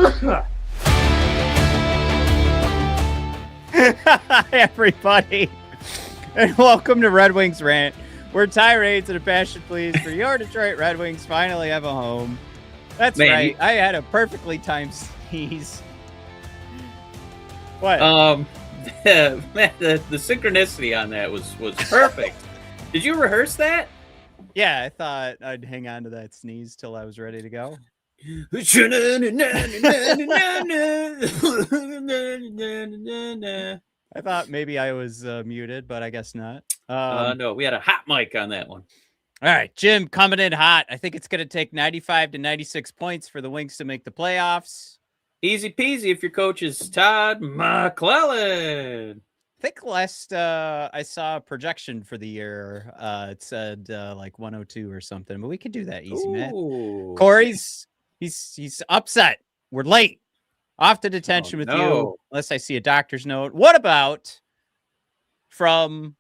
Hi, everybody, and welcome to Red Wings Rant, where tirades and a passion pleas for your Detroit Red Wings finally have a home. That's right. I had a perfectly timed sneeze. What? Man, the synchronicity on that was perfect. Did you rehearse that? Yeah, I thought I'd hang on to that sneeze till I was ready to go. I thought maybe I was muted, but I guess not. No, we had a hot mic on that one. All right, Jim, coming in hot. I think it's going to take 95 to 96 points for the Wings to make the playoffs. Easy peasy if your coach is Todd McClellan. I think last I saw a projection for the year, it said like 102 or something, but we could do that easy, man. Corey's he's upset. We're late. Off to detention with you, unless I see a doctor's note. What about from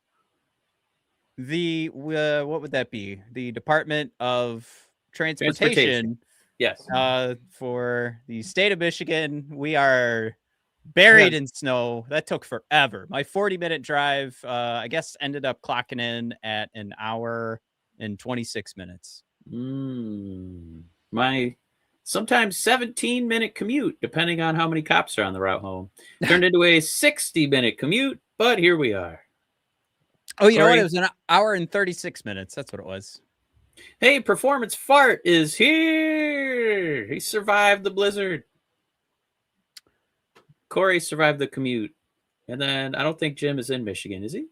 the what would that be? The Department of Transportation. Yes. For the state of Michigan, we are buried in snow. That took forever. My 40-minute drive, I guess, ended up clocking in at an hour and 26 minutes. My sometimes 17-minute commute, depending on how many cops are on the route home, turned into a 60-minute commute, but here we are. Oh, you know what? It was an hour and 36 minutes. That's what it was. Hey, Performance Fart is here. He survived the blizzard. Corey survived the commute. And then I don't think Jim is in Michigan, is he?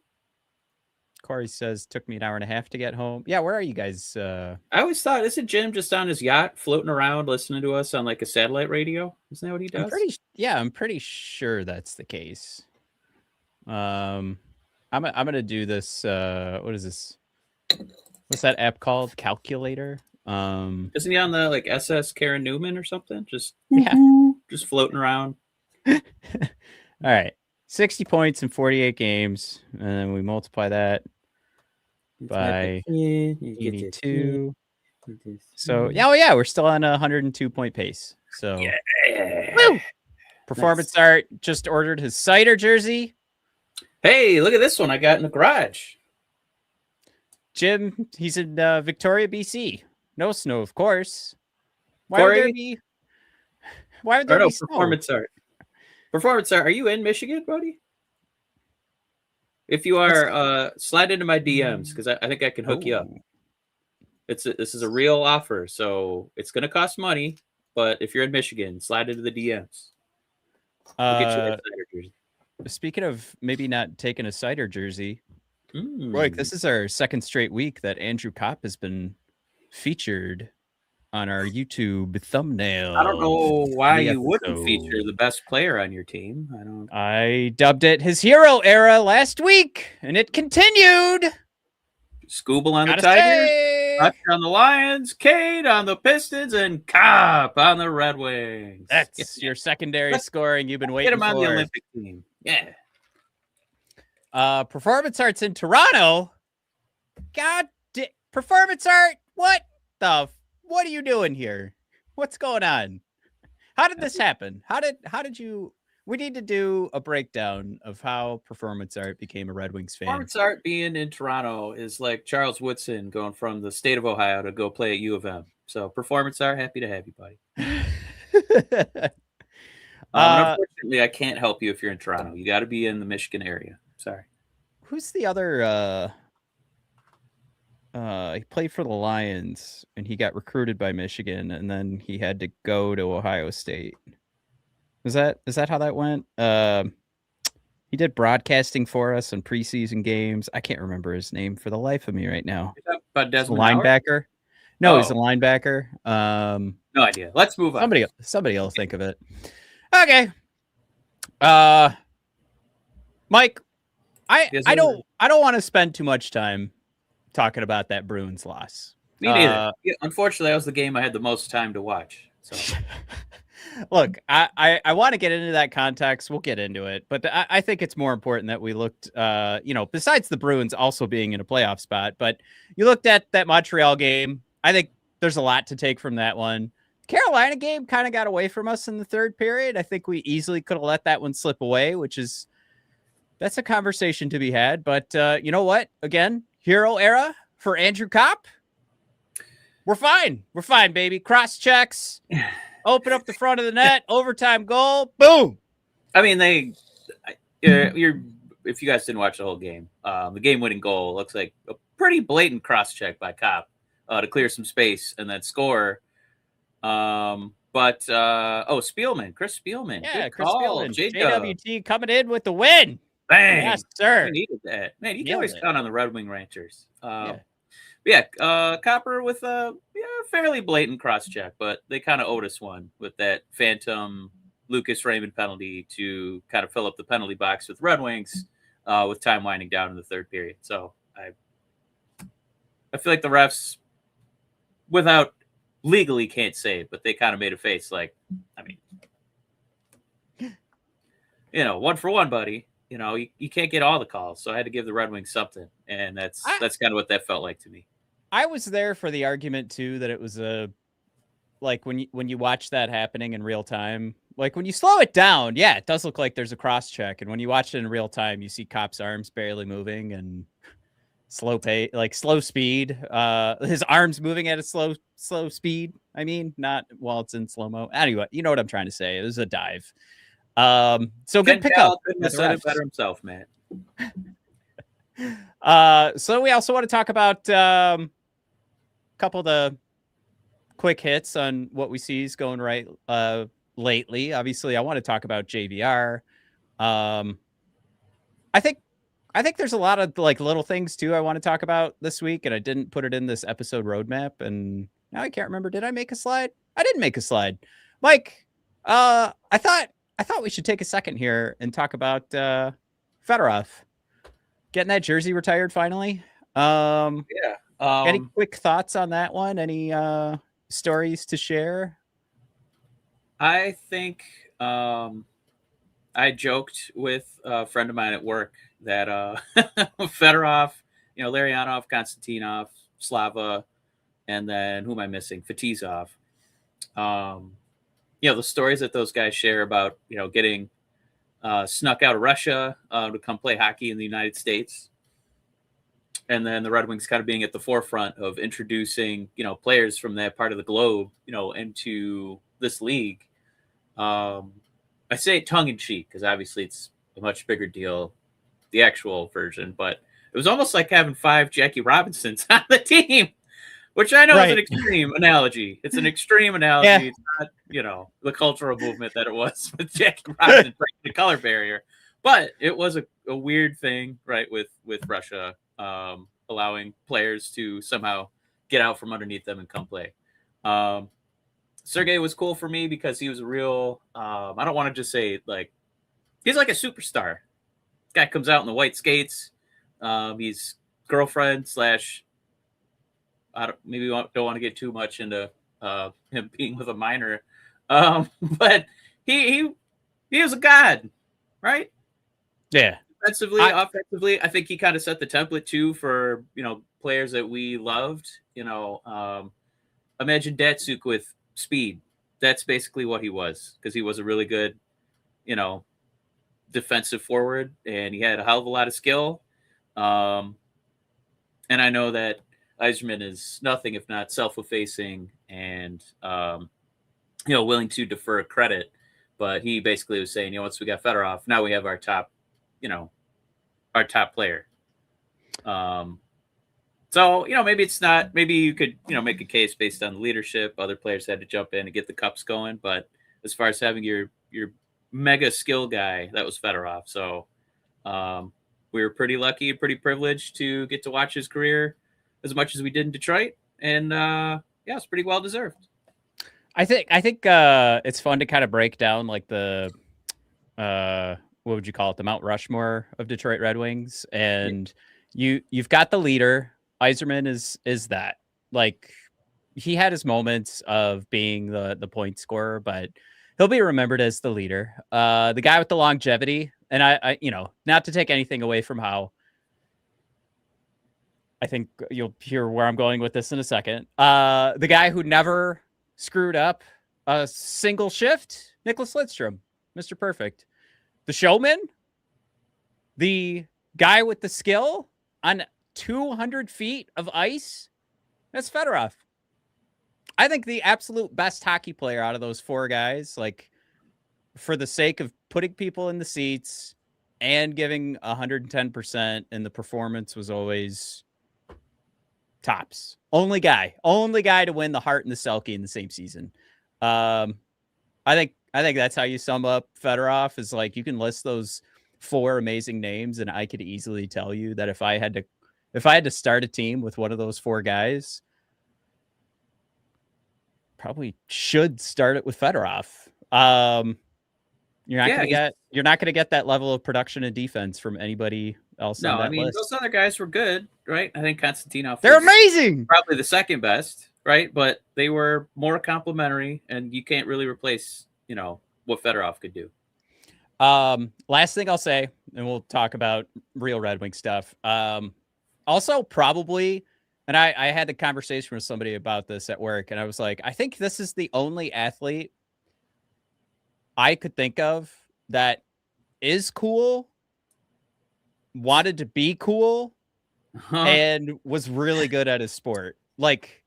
Corey says, took me an hour and a half to get home. Yeah, where are you guys? I always thought, isn't Jim just on his yacht floating around listening to us on like a satellite radio? Isn't that what he does? I'm pretty sure that's the case. I'm gonna do this. What is this? What's that app called? Calculator. Isn't he on the like SS Karen Newman or something? Just floating around. All right. 60 points in 48 games. And then we multiply that by 82. So we're still on a 102-point pace. So woo! Performance Art just ordered his cider jersey. Hey, look at this one I got in the garage. Jim, he's in Victoria, BC. No snow, of course. Why would there be snow? Performance Art. Performance Art, are you in Michigan, buddy? If you are, slide into my DMs because I think I can hook you up. This is a real offer, so it's going to cost money. But if you're in Michigan, slide into the DMs. We'll get you that cider jersey. Speaking of maybe not taking a cider jersey, Roik, this is our second straight week that Andrew Kopp has been featured on our YouTube thumbnail. I don't know why you wouldn't feature the best player on your team. I dubbed it his hero era last week, and it continued. Scooble on the Tigers, Hutch on the Lions, Cade on the Pistons, and Kopp on the Red Wings. That's your secondary scoring you've been waiting for. Get him on the Olympic team. Yeah. Performance Art's in Toronto. Performance Art, what are you doing here? What's going on? How did this happen? How did you? We need to do a breakdown of how Performance Art became a Red Wings fan. Performance Art being in Toronto is like Charles Woodson going from the state of Ohio to go play at U of M. So Performance Art, happy to have you, buddy. Unfortunately, I can't help you if you're in Toronto. You got to be in the Michigan area. Sorry. Who's the other? He played for the Lions, and he got recruited by Michigan, and then he had to go to Ohio State. Is that how that went? He did broadcasting for us in preseason games. I can't remember his name for the life of me right now. Is that about Desmond linebacker? Howard? No, he's a linebacker. No idea. Let's move on. Somebody else think of it. Okay. Mike, I don't want to spend too much time talking about that Bruins loss. Me neither. Unfortunately, that was the game I had the most time to watch. So. Look, I want to get into that context. We'll get into it. But I think it's more important that we looked, besides the Bruins also being in a playoff spot, but you looked at that Montreal game. I think there's a lot to take from that one. Carolina game kind of got away from us in the third period. I think we easily could have let that one slip away, that's a conversation to be had. But you know what? Again, hero era for Andrew Kopp. We're fine. We're fine, baby. Cross checks, open up the front of the net, overtime goal, boom. I mean, if you guys didn't watch the whole game, the game-winning goal looks like a pretty blatant cross-check by Kopp to clear some space and then score. Spielman, Chris Spielman. Yeah, Good Chris call, Spielman. Jacob. JWT coming in with the win. Bang. Yes, sir. We needed that. Man, you can always count on the Red Wing Ranchers. Copper with a fairly blatant cross-check, but they kind of owed us one with that phantom Lucas Raymond penalty to kind of fill up the penalty box with Red Wings with time winding down in the third period. So I feel like the refs, without legally can't say, but they kind of made a face like, I mean, 1 for 1, buddy. You can't get all the calls, so I had to give the Red Wings something, and that's kind of what that felt like to me. I was there for the argument too that it was when you watch that happening in real time, like when you slow it down, yeah, it does look like there's a cross check, and when you watch it in real time, you see Kopp's arms barely moving and slow speed. His arms moving at a slow speed. I mean, not while it's in slow mo. Anyway, you know what I'm trying to say. It was a dive. So good pickup. Couldn't have said it better himself, man. So we also want to talk about a couple of the quick hits on what we see is going right lately. Obviously, I want to talk about JVR. I think there's a lot of like little things too I want to talk about this week, and I didn't put it in this episode roadmap, and now I can't remember. Did I make a slide? I didn't make a slide. Mike, I thought we should take a second here and talk about Fedorov getting that jersey retired finally. Any quick thoughts on that one? Any stories to share? I think I joked with a friend of mine at work that Fedorov, Larionov, Konstantinov, Slava, and then who am I missing? Fatizov. The stories that those guys share about, getting snuck out of Russia to come play hockey in the United States. And then the Red Wings kind of being at the forefront of introducing, players from that part of the globe, into this league. I say it tongue in cheek because obviously it's a much bigger deal, the actual version, but it was almost like having 5 Jackie Robinsons on the team, which I know is an extreme analogy. It's an extreme analogy. Yeah. It's not, the cultural movement that it was with Jackie Robinson breaking the color barrier, but it was a weird thing, right? With Russia allowing players to somehow get out from underneath them and come play. Sergei was cool for me because he was a real, I don't want to just say like, he's like a superstar. Guy comes out in the white skates. He's girlfriend / don't want to get too much into him being with a minor. But he was a god, right? Yeah. Offensively, I think he kind of set the template too for, players that we loved. Imagine Datsuk with speed. That's basically what he was, because he was a really good, defensive forward, and he had a hell of a lot of skill. And I know that Yzerman is nothing if not self-effacing and, willing to defer credit. But he basically was saying, once we got Fedorov, now we have our top player. So, maybe it's not, maybe you could, make a case based on the leadership. Other players had to jump in and get the cups going. But as far as having your mega skill guy, that was Fedorov. So we were pretty lucky, pretty privileged to get to watch his career as much as we did in Detroit. And it's pretty well deserved. I think it's fun to kind of break down like the, what would you call it? The Mount Rushmore of Detroit Red Wings. And you've got the leader. Yzerman is that, like, he had his moments of being the point scorer, but he'll be remembered as the leader. The guy with the longevity, and I not to take anything away from how, I think you'll hear where I'm going with this in a second. The guy who never screwed up A single shift, Nicholas Lidstrom, Mr. Perfect. The showman, the guy with the skill on 200 feet of ice, that's Fedorov. I think the absolute best hockey player out of those four guys, like for the sake of putting people in the seats and giving 110%, and the performance was always tops. Only guy to win the Hart and the Selke in the same season. I think that's how you sum up Fedorov, is like, you can list those four amazing names, and I could easily tell you that if I had to start a team with one of those four guys, probably should start it with Fedorov. You're not gonna get that level of production and defense from anybody else on that list. Those other guys were good, right? I think Konstantinov, they're amazing, probably the second best, right? But they were more complimentary, and you can't really replace, what Fedorov could do. Last thing I'll say, and we'll talk about real Red Wing stuff. Also, probably, and I had a conversation with somebody about this at work, and I was like, I think this is the only athlete I could think of that is cool, wanted to be cool, and was really good at his sport. Like,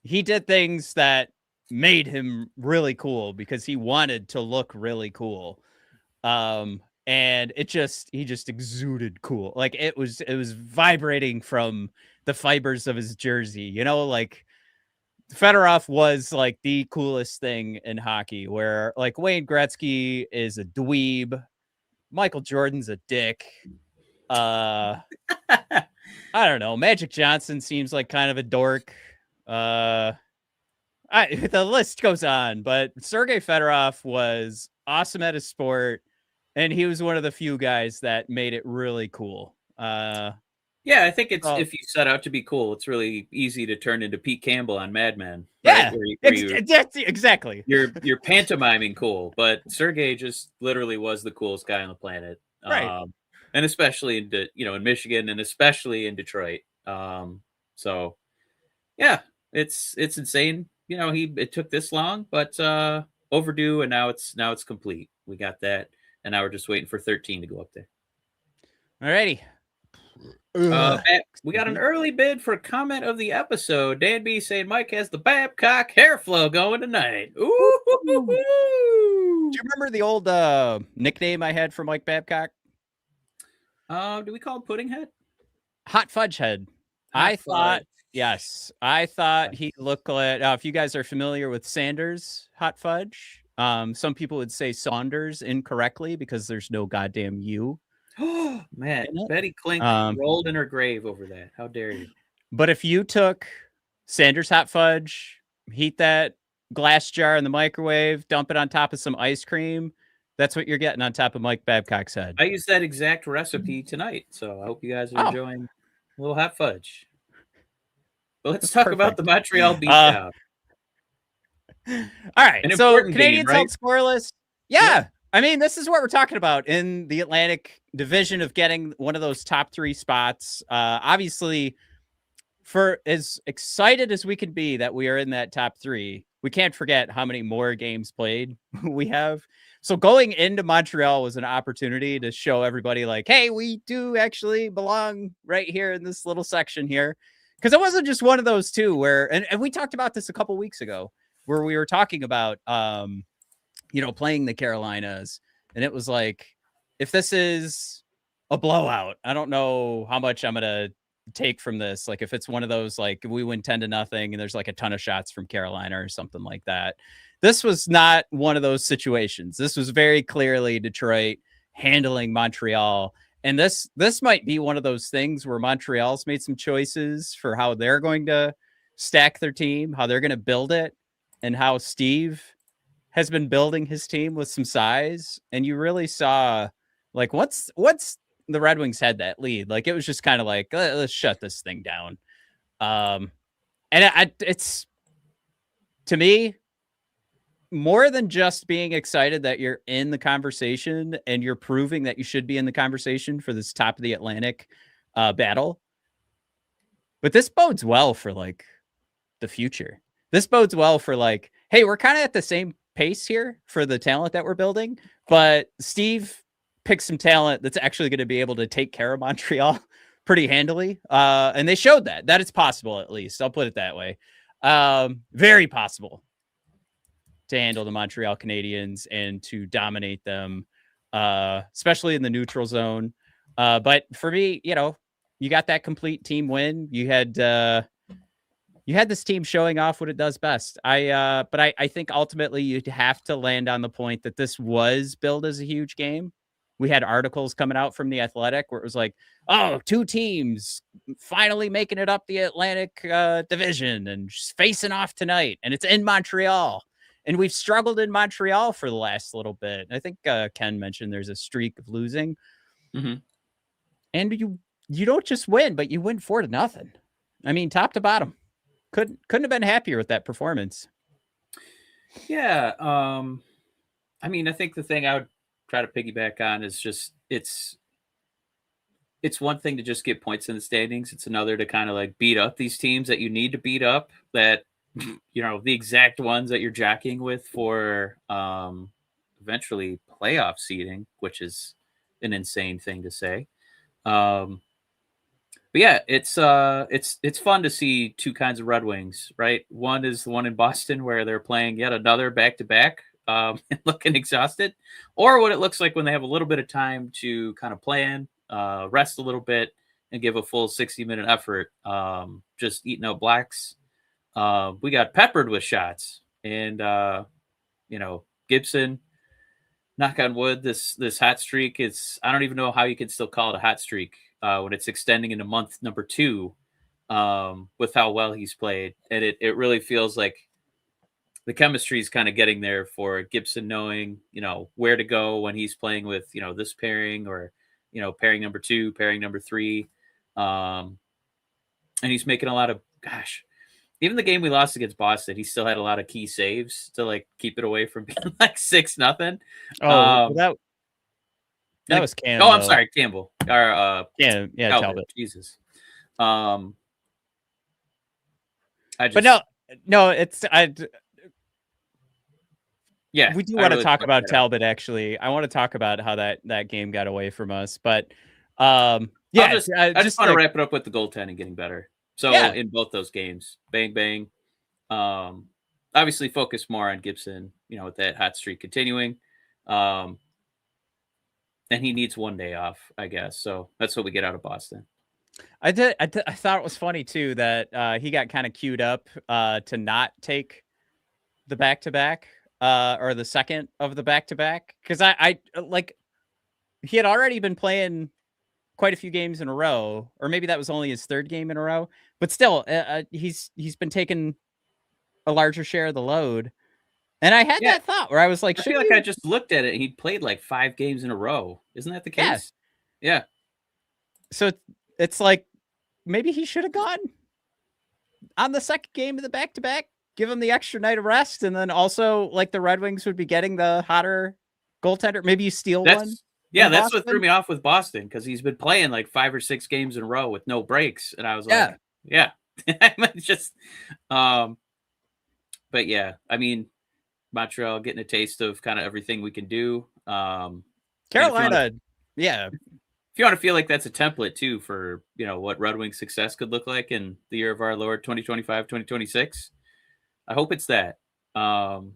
he did things that made him really cool because he wanted to look really cool. And he just exuded cool. Like, it was vibrating from the fibers of his jersey, like Fedorov was like the coolest thing in hockey, where like Wayne Gretzky is a dweeb, Michael Jordan's a dick. I don't know. Magic Johnson seems like kind of a dork. The list goes on, but Sergei Fedorov was awesome at his sport, and he was one of the few guys that made it really cool. Yeah, I think if you set out to be cool, it's really easy to turn into Pete Campbell on Mad Men. Right? Yeah, exactly. You're pantomiming cool, but Sergei just literally was the coolest guy on the planet, right? And especially in Michigan, and especially in Detroit. So yeah, it's insane. It took this long, but overdue, and now it's complete. We got that, and now we're just waiting for 13 to go up there. Alrighty. We got an early bid for comment of the episode. Dan B saying Mike has the Babcock hair flow going tonight. Ooh. Do you remember the old nickname I had for Mike Babcock? Do we call him Pudding Head? Hot Fudge Head. I thought he looked like, if you guys are familiar with Sanders Hot Fudge, some people would say Saunders incorrectly because there's no goddamn U. Oh man, Betty Klink rolled in her grave over that. How dare you? But if you took Sanders Hot Fudge, heat that glass jar in the microwave, dump it on top of some ice cream, that's what you're getting on top of Mike Babcock's head. I used that exact recipe tonight, so I hope you guys are enjoying a little hot fudge. But let's talk about the Montreal beatdown. All right, so Canadiens held scoreless. Yeah. I mean, this is what we're talking about in the Atlantic Division, of getting one of those top three spots. Obviously, for as excited as we can be that we are in that top three, we can't forget how many more games played we have. So going into Montreal was an opportunity to show everybody, like, hey, we do actually belong right here in this little section here. Because it wasn't just one of those two where, and we talked about this a couple weeks ago, where we were talking about, playing the Carolinas. And it was like, if this is a blowout, I don't know how much I'm going to take from this. Like, if it's one of those, like, we win 10-0 and there's like a ton of shots from Carolina or something like that. This was not one of those situations. This was very clearly Detroit handling Montreal. And this might be one of those things where Montreal's made some choices for how they're going to stack their team, how they're going to build it, and how Steve has been building his team with some size. And you really saw, like, once the Red Wings had that lead, like, it was just kind of like, let's shut this thing down. And it's, to me, more than just being excited that you're in the conversation and you're proving that you should be in the conversation for this top of the Atlantic battle. But this bodes well for, like, the future. This bodes well for, like, hey, we're kind of at the same pace here for the talent that we're building, but Steve picked some talent that's actually going to be able to take care of Montreal pretty handily. And they showed that it's possible, at least. I'll put it that way. Very possible to handle the Montreal Canadiens and to dominate them, especially in the neutral zone. But for me, you got that complete team win. You had this team showing off what it does best. But I think ultimately you'd have to land on the point that this was billed as a huge game. We had articles coming out from The Athletic where it was like, oh, 2 teams finally making it up the Atlantic division and just facing off tonight. And it's in Montreal. And we've struggled in Montreal for the last little bit. I think Ken mentioned there's a streak of losing. Mm-hmm. And you don't just win, but you win 4-0. I mean, top to bottom. Couldn't have been happier with that performance. Yeah. I mean, I think the thing I would try to piggyback on is just it's one thing to just get points in the standings. It's another to kind of like beat up these teams that you need to beat up, that the exact ones that you're jacking with for eventually playoff seeding, which is an insane thing to say. But yeah, it's fun to see 2 kinds of Red Wings, right? One is the one in Boston where they're playing yet another back-to-back and looking exhausted, or what it looks like when they have a little bit of time to kind of plan, rest a little bit, and give a full 60-minute effort, just eating out blacks. We got peppered with shots, and Gibson, knock on wood, this hot streak is, I don't even know how you can still call it a hot streak when it's extending into month number 2 with how well he's played. And it really feels like the chemistry is kind of getting there for Gibson, knowing, where to go when he's playing with, this pairing, or, pairing number 2, pairing number 3. And he's making a lot of, even the game we lost against Boston, he still had a lot of key saves to like keep it away from being like 6-0. That was Campbell. Oh, I'm sorry, Campbell. Or Talbot. Jesus. Yeah, we do want to talk about Talbot. Actually, I want to talk about how that game got away from us. But I just want to wrap it up with the goaltending getting better. So in both those games, bang, bang. Obviously focus more on Gibson, with that hot streak continuing. And he needs 1 day off, I guess. So that's what we get out of Boston. I thought it was funny too that he got kind of queued up to not take the back-to-back or the second of the back-to-back, because I like he had already been playing quite a few games in a row, or maybe that was only his 3rd game in a row, but still he's been taking a larger share of the load. And I had that thought where I was like, I feel like I just looked at it and he'd played like 5 games in a row. Isn't that the case? Yeah. So it's like maybe he should have gone on the second game of the back-to-back, give him the extra night of rest, and then also like the Red Wings would be getting the hotter goaltender. Maybe you steal one. Yeah, that's what threw me off with Boston, because he's been playing like 5 or 6 games in a row with no breaks, and I was like, just, but yeah, I mean, Montreal getting a taste of kind of everything we can do. Carolina, if you want to feel like that's a template too for what Red Wings success could look like in the year of our Lord 2025, 2026. I hope it's that. And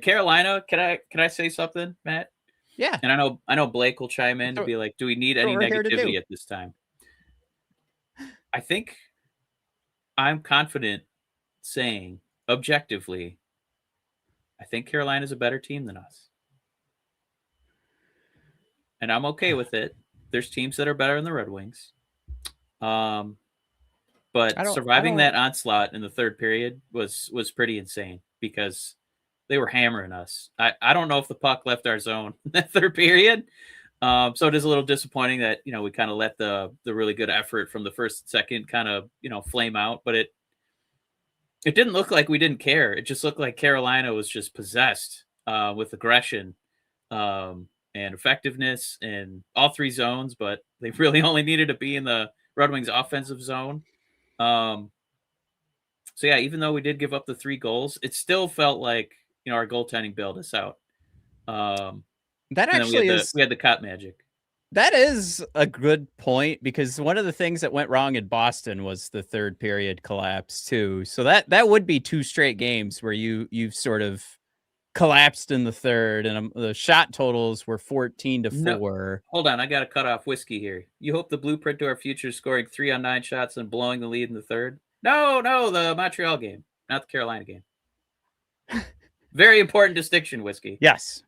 Carolina, can I say something, Matt? Yeah. And I know Blake will chime in to be like, do we need any negativity at this time? I think I'm confident saying objectively, I think Carolina's a better team than us. And I'm okay with it. There's teams that are better than the Red Wings. But surviving that onslaught in the 3rd period was pretty insane, because they were hammering us. I don't know if the puck left our zone in that 3rd period. So it is a little disappointing that, we kind of let the really good effort from the 1st and 2nd kind of, flame out. But it didn't look like we didn't care. It just looked like Carolina was just possessed with aggression and effectiveness in all 3 zones. But they really only needed to be in the Red Wings offensive zone. So yeah, even though we did give up the 3 goals, it still felt like, our goaltending bailed us out. That And actually then we had the cop magic. That is a good point, because one of the things that went wrong in Boston was the third period collapse too. So that would be 2 straight games where you've sort of collapsed in the third, and the shot totals were 14-4. No, hold on, I got to cut off whiskey here. You hope the blueprint to our future is scoring 3 on 9 shots and blowing the lead in the third? No, the Montreal game, not the Carolina game. Very important distinction, whiskey. Yes.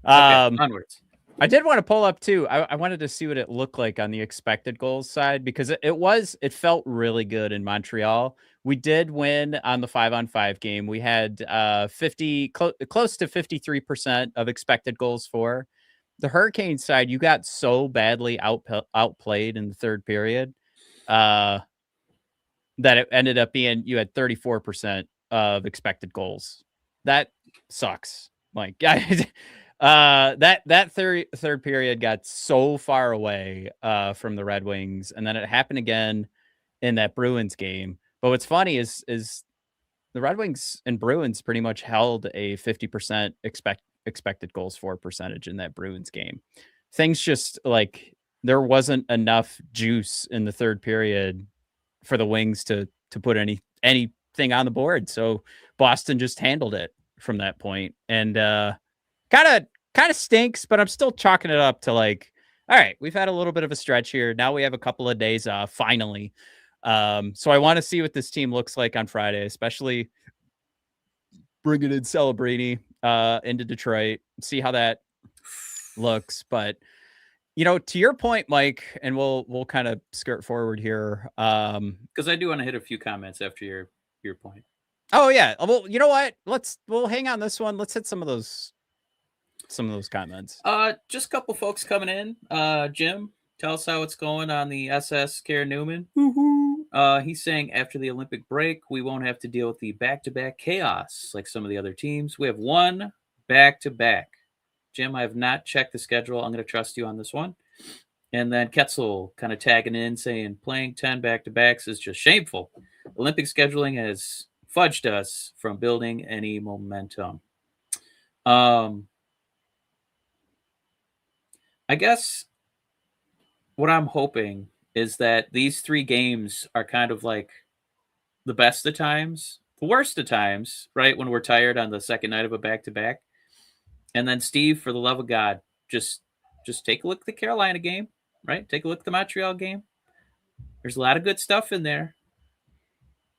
Okay, onwards. I did want to pull up too. I wanted to see what it looked like on the expected goals side, because it felt really good in Montreal. We did win on the 5-on-5 game. We had 50 close to 53% of expected goals for. The Hurricane side, you got so badly outplayed in the third period that it ended up being, you had 34% of expected goals. That sucks. Like, that third period got so far away from the Red Wings, and then it happened again in that Bruins game. But what's funny is the Red Wings and Bruins pretty much held a 50% expected goals for percentage in that Bruins game. Things just, like, there wasn't enough juice in the third period for the Wings to put anything on the board. So Boston just handled it from that point. And kind of stinks, but I'm still chalking it up to, like, all right, we've had a little bit of a stretch here. Now we have a couple of days off finally. So I want to see what this team looks like on Friday, especially bringing in Celebrini into Detroit, see how that looks. But, to your point, Mike, and we'll kind of skirt forward here. Because I do want to hit a few comments after your point. Oh yeah. Well, you know what? We'll hang on this one. Let's hit some of those comments. Just a couple folks coming in. Jim, tell us how it's going on the SS Karen Newman. He's saying after the Olympic break, we won't have to deal with the back-to-back chaos like some of the other teams. We have one back-to-back. Jim, I have not checked the schedule. I'm going to trust you on this one. And then Ketzel kind of tagging in, saying playing 10 back-to-backs is just shameful. Olympic scheduling has fudged us from building any momentum. I guess what I'm hoping is that these 3 games are kind of like the best of times, the worst of times, right? When we're tired on the second night of a back-to-back. And then, Steve, for the love of God, just take a look at the Carolina game, right? Take a look at the Montreal game. There's a lot of good stuff in there.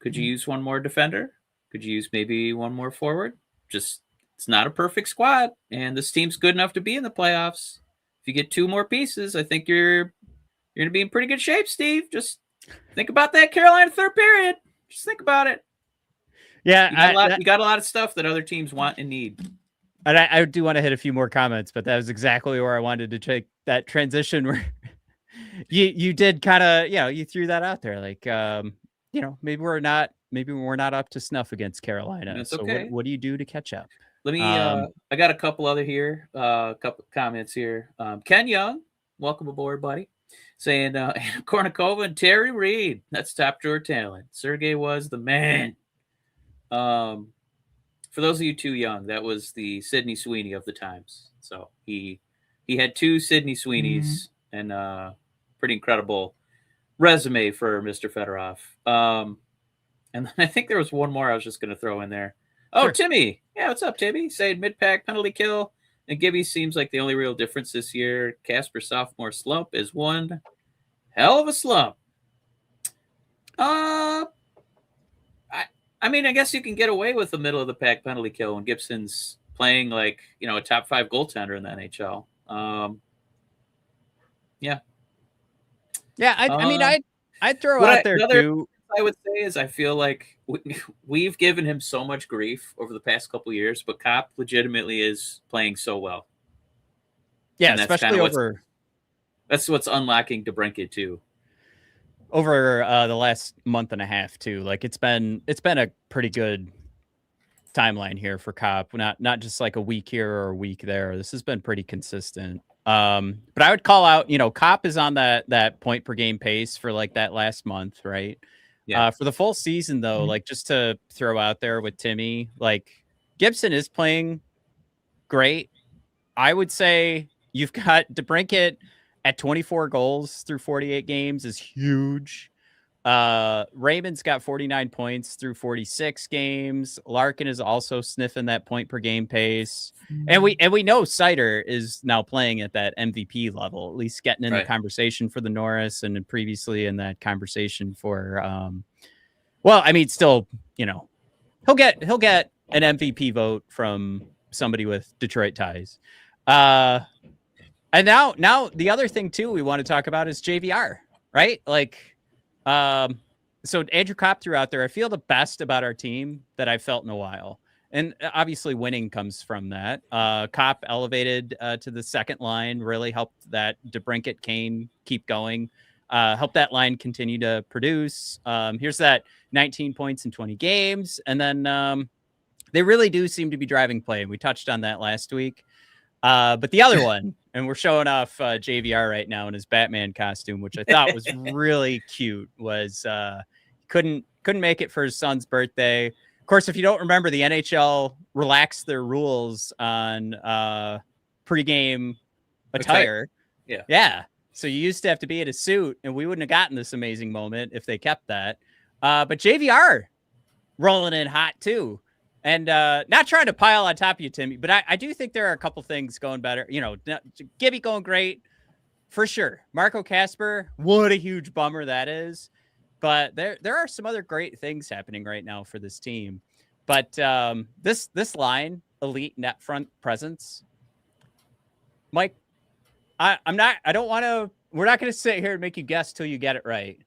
Could you use one more defender? Could you use maybe one more forward? It's not a perfect squad, and this team's good enough to be in the playoffs. If you get 2 more pieces, I think you're going to be in pretty good shape, Steve. Just think about that Carolina third period. Just think about it. Yeah, you got a lot of stuff that other teams want and need. And I do want to hit a few more comments, but that was exactly where I wanted to take that transition where you did kind of, you threw that out there. Like, maybe we're not up to snuff against Carolina. That's so okay. What do you do to catch up? Let me, I got a couple other here, a couple comments here. Ken Young, welcome aboard, buddy. Saying Kornikova and Terry Reid, that's top drawer talent. Sergey was the man. For those of you too young, that was the Sidney Sweeney of the times. So he had 2 Sidney Sweeneys and pretty incredible resume for Mr. Fedorov. And then I think there was one more I was just going to throw in there. Oh, sure. Timmy. Yeah, what's up, Timmy? Saying mid-pack penalty kill. And Gibby seems like the only real difference this year. Casper's sophomore slump is one hell of a slump. I mean, I guess you can get away with the middle of the pack penalty kill when Gibson's playing like, a top 5 goaltender in the NHL. Yeah. Yeah, I mean, I'd throw out there too. I would say is I feel like we've given him so much grief over the past couple of years, but Kopp legitimately is playing so well. Yeah, especially over. That's what's unlocking DeBrincat too. Over the last month and a half too. Like it's been a pretty good timeline here for Kopp. Not just like a week here or a week there. This has been pretty consistent. But I would call out, Kopp is on that point per game pace for like that last month, right? Yeah. For the full season, though, like just to throw out there with Timmy, like Gibson is playing great. I would say you've got DeBrincat at 24 goals through 48 games is huge. Raymond's got 49 points through 46 games. Larkin is also sniffing that point per game pace. And we know Sider is now playing at that MVP level, at least getting in the conversation for the Norris and previously in that conversation for well, I mean, still, you know, he'll get an MVP vote from somebody with Detroit ties. And now the other thing too we want to talk about is JVR, right? Like so Andrew Kopp threw out there, I feel the best about our team that I've felt in a while. And obviously winning comes from that. Kopp elevated to the second line, really helped that DeBrincat Kane keep going, helped that line continue to produce. Here's that 19 points in 20 games. And then they really do seem to be driving play. And we touched on that last week. But the other one, and we're showing off JVR right now in his Batman costume, which I thought was really cute, was couldn't make it for his son's birthday. Of course, if you don't remember, the NHL relaxed their rules on pregame attire. Yeah. So you used to have to be in a suit, and we wouldn't have gotten this amazing moment if they kept that. But JVR rolling in hot too. And not trying to pile on top of you, Timmy, but I do think there are a couple things going better. You know, Gibby going great for sure. Marco Kasper, what a huge bummer that is. But there are some other great things happening right now for this team. But this line, elite net front presence, Mike, we're not going to sit here and make you guess till you get it right.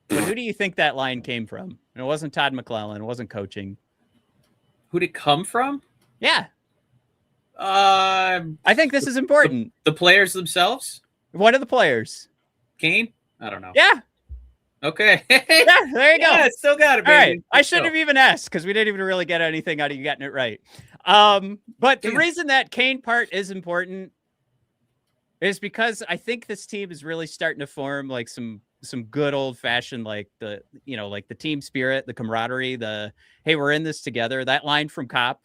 But who do you think that line came from? And it wasn't Todd McClellan. It wasn't coaching. Who'd it come from? Yeah. I think this is important. The players themselves? One of the players. Kane? I don't know. Yeah. Okay. Yeah, there you go. Yeah, still got it, baby. All right. I shouldn't have even asked because we didn't even really get anything out of you getting it right. But the reason that Kane part is important is because I think this team is really starting to form like some good old fashioned, like the team spirit, the camaraderie, hey, we're in this together. That line from Kopp,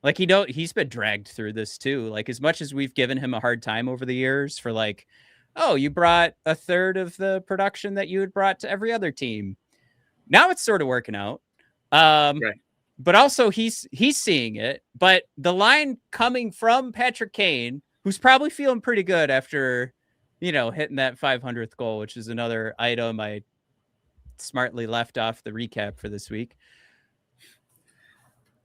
like, he's been dragged through this too. Like, as much as we've given him a hard time over the years for like, oh, you brought a third of the production that you had brought to every other team. Now it's sort of working out. Right. But also he's seeing it. But the line coming from Patrick Kane, who's probably feeling pretty good after, hitting that 500th goal, which is another item I smartly left off the recap for this week.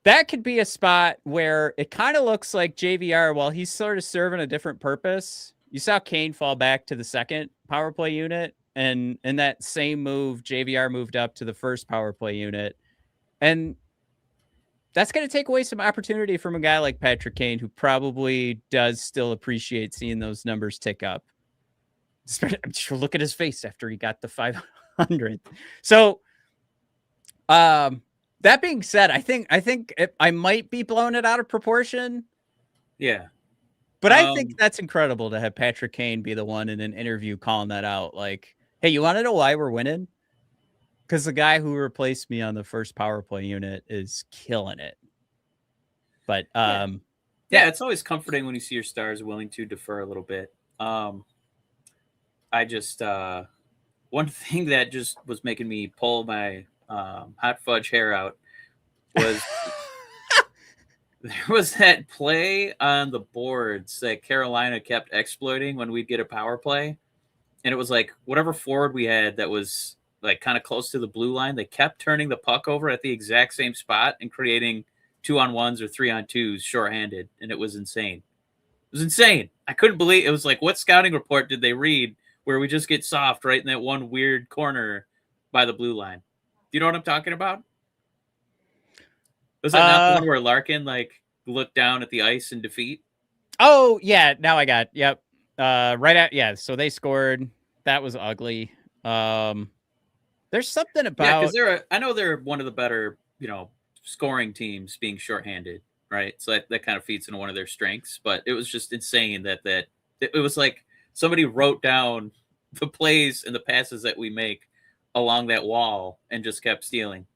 That could be a spot where it kind of looks like JVR, while he's sort of serving a different purpose. You saw Kane fall back to the second power play unit, and in that same move, JVR moved up to the first power play unit. And that's going to take away some opportunity from a guy like Patrick Kane, who probably does still appreciate seeing those numbers tick up. Look at his face after he got the 500th. So, that being said, I think I might be blowing it out of proportion. Yeah. But I think that's incredible to have Patrick Kane be the one in an interview calling that out. Like, hey, you want to know why we're winning? Because the guy who replaced me on the first power play unit is killing it. But yeah, it's always comforting when you see your stars willing to defer a little bit. I just one thing that just was making me pull my hot fudge hair out was there was that play on the boards that Carolina kept exploiting when we'd get a power play. And it was like whatever forward we had that was like kind of close to the blue line, they kept turning the puck over at the exact same spot and creating 2-on-1s or 3-on-2s shorthanded. And it was insane. It was insane. I couldn't believe it. Was like, what scouting report did they read where we just get soft right in that one weird corner by the blue line? Do you know what I'm talking about? Was that not the one where Larkin like looked down at the ice in defeat? Oh yeah, now I got yep. So they scored. That was ugly. There's something about because I know they're one of the better, scoring teams being shorthanded, right? So that kind of feeds into one of their strengths. But it was just insane that it was like somebody wrote down the plays and the passes that we make along that wall and just kept stealing.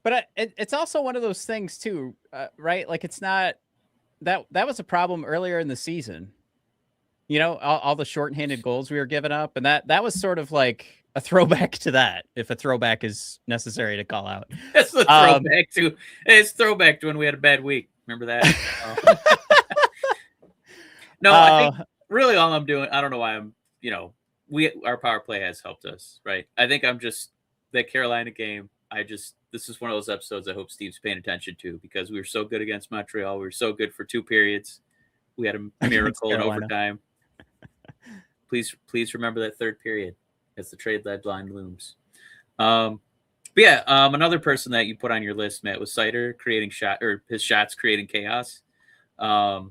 But it's also one of those things too, right? Like it's not that was a problem earlier in the season. You know, all the shorthanded goals we were giving up, and that was sort of like a throwback to that, if a throwback is necessary to call out. It's the throwback to it's throwback to when we had a bad week. Remember that? No, I think really all I'm doing, I don't know why I'm, our power play has helped us, right? I think I'm just that Carolina game. This is one of those episodes I hope Steve's paying attention to, because we were so good against Montreal. We were so good for 2 periods. We had a miracle in overtime. Please remember that 3rd period as the trade deadline looms. Another person that you put on your list, Matt, was Seider, his shots creating chaos. Him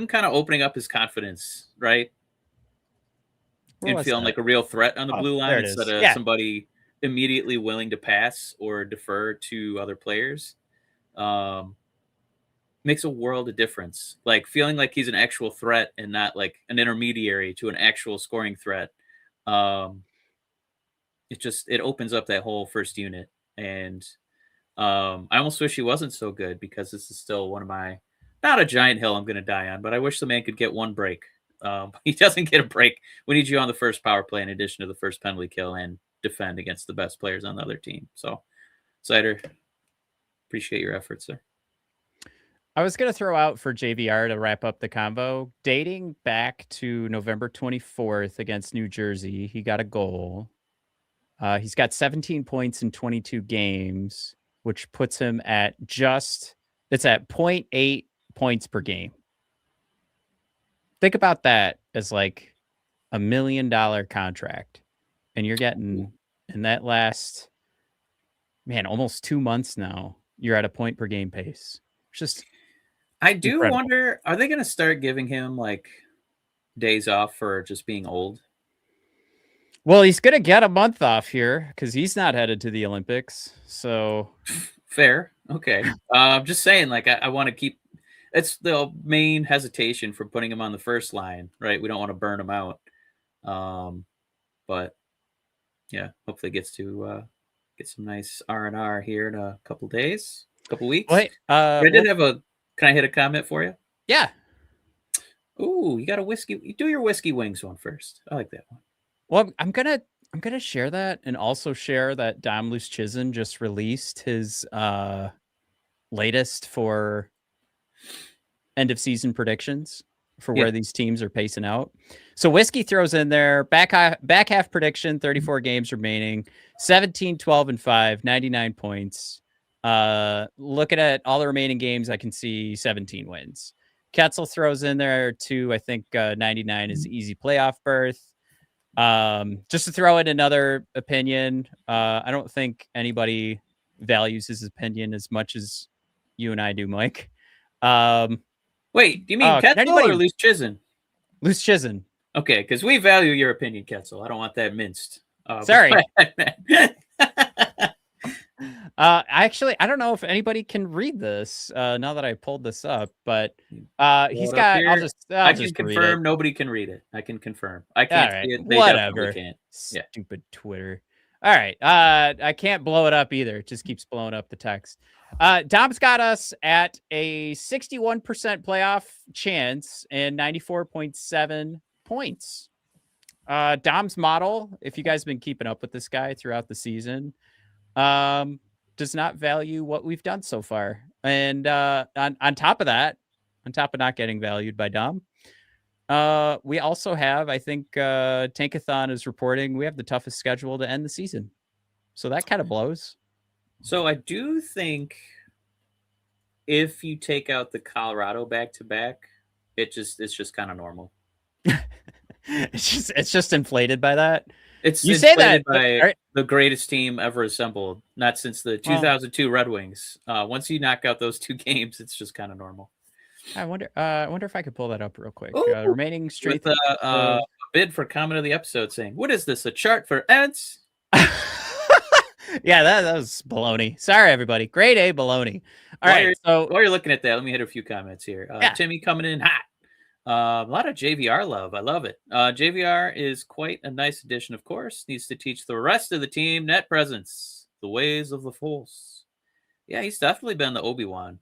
kind of opening up his confidence, right? And feeling like a real threat on the blue line instead of somebody immediately willing to pass or defer to other players. Makes a world of difference. Like feeling like he's an actual threat and not like an intermediary to an actual scoring threat. It opens up that whole first unit. And I almost wish he wasn't so good, because this is still one of my, not a giant hill I'm going to die on, but I wish the man could get one break. He doesn't get a break. We need you on the first power play in addition to the first penalty kill and defend against the best players on the other team. So, Seider, appreciate your efforts, sir. I was going to throw out for JVR to wrap up the combo. Dating back to November 24th against New Jersey, he got a goal. He's got 17 points in 22 games, which puts him at it's at 0.8 points per game. Think about that as like $1 million contract. And you're getting, in that last, almost 2 months now, you're at a point per game pace. Just I do wonder, are they going to start giving him like days off for just being old? Well, he's going to get a month off here because he's not headed to the Olympics. So fair. Okay. I'm just saying, like, I want to keep, it's the main hesitation for putting him on the first line, right? We don't want to burn him out. But yeah, hopefully gets to get some nice R&R here in a couple days, couple weeks. Wait, can I hit a comment for you? Yeah. Ooh, you got a whiskey. You do your whiskey wings one first. I like that one. Well, I'm gonna share that, and also share that Dom Luszczyszyn just released his latest for end of season predictions for where these teams are pacing out. So Whiskey throws in there back half prediction, 34 games remaining, 17, 12, and 5, 99 points. Looking at all the remaining games, I can see 17 wins. Ketzel throws in there too. I think 99 is easy playoff berth. Just to throw in another opinion, I don't think anybody values his opinion as much as you and I do, Mike. Wait, do you mean Ketzel or Luszczyszyn? Luszczyszyn. Okay, because we value your opinion, Ketzel. I don't want that minced. Sorry. Actually, I don't know if anybody can read this now that I pulled this up, but he's got. I can confirm nobody can read it. I can confirm. I can't see it. They Whatever. Can't. Yeah. Stupid Twitter. All right. I can't blow it up either. It just keeps blowing up the text. Dom's got us at a 61% playoff chance and 94.7 points. Dom's model, if you guys have been keeping up with this guy throughout the season, does not value what we've done so far. And on top of that, on top of not getting valued by Dom, we also have, I think Tankathon is reporting, we have the toughest schedule to end the season. So that kind of blows. So I do think if you take out the Colorado back-to-back, it's just kind of normal. It's just inflated by that. You say that by the greatest team ever assembled, not since the 2002 Red Wings. Once you knock out those 2 games, it's just kind of normal. I wonder if I could pull that up real quick. Remaining streak. With a bid for comment of the episode saying, "What is this? A chart for Eds?" Yeah, that was baloney. Sorry, everybody. Grade A baloney. All right. So while you're looking at that, let me hit a few comments here. Timmy coming in hot. A lot of JVR love. I love it. JVR is quite a nice addition, of course. Needs to teach the rest of the team net presence, the ways of the Force. Yeah, he's definitely been the Obi-Wan.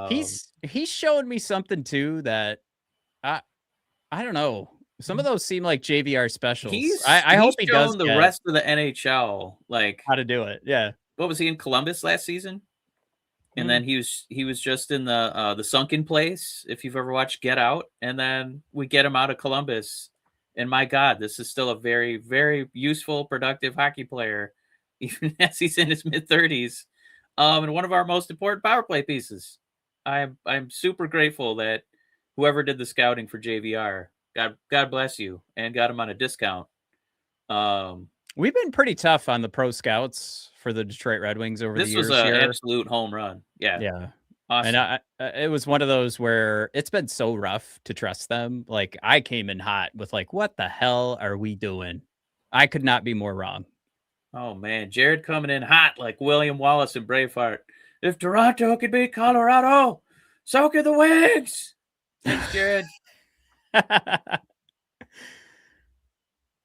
He's showing me something too that I don't know. Some of those seem like JVR specials. I He's hope he does shown the get rest of the NHL like how to do it. Yeah. what was he in Columbus last season? And Hmm. then he was just in the sunken place. If you've ever watched Get Out, and then we get him out of Columbus, and my God, this is still a very very useful, productive hockey player, even as he's in his mid-30s. And one of our most important power play pieces. I'm super grateful that whoever did the scouting for JVR, God bless you, and got him on a discount. We've been pretty tough on the pro scouts for the Detroit Red Wings over the This was years an here. absolute home run. Yeah, Yeah. awesome. And it was one of those where it's been so rough to trust them. Like I came in hot with like, what the hell are we doing? I could not be more wrong. Oh man, Jared coming in hot like William Wallace in Braveheart. If Toronto could beat Colorado, so could the Wings. Thanks, Jared.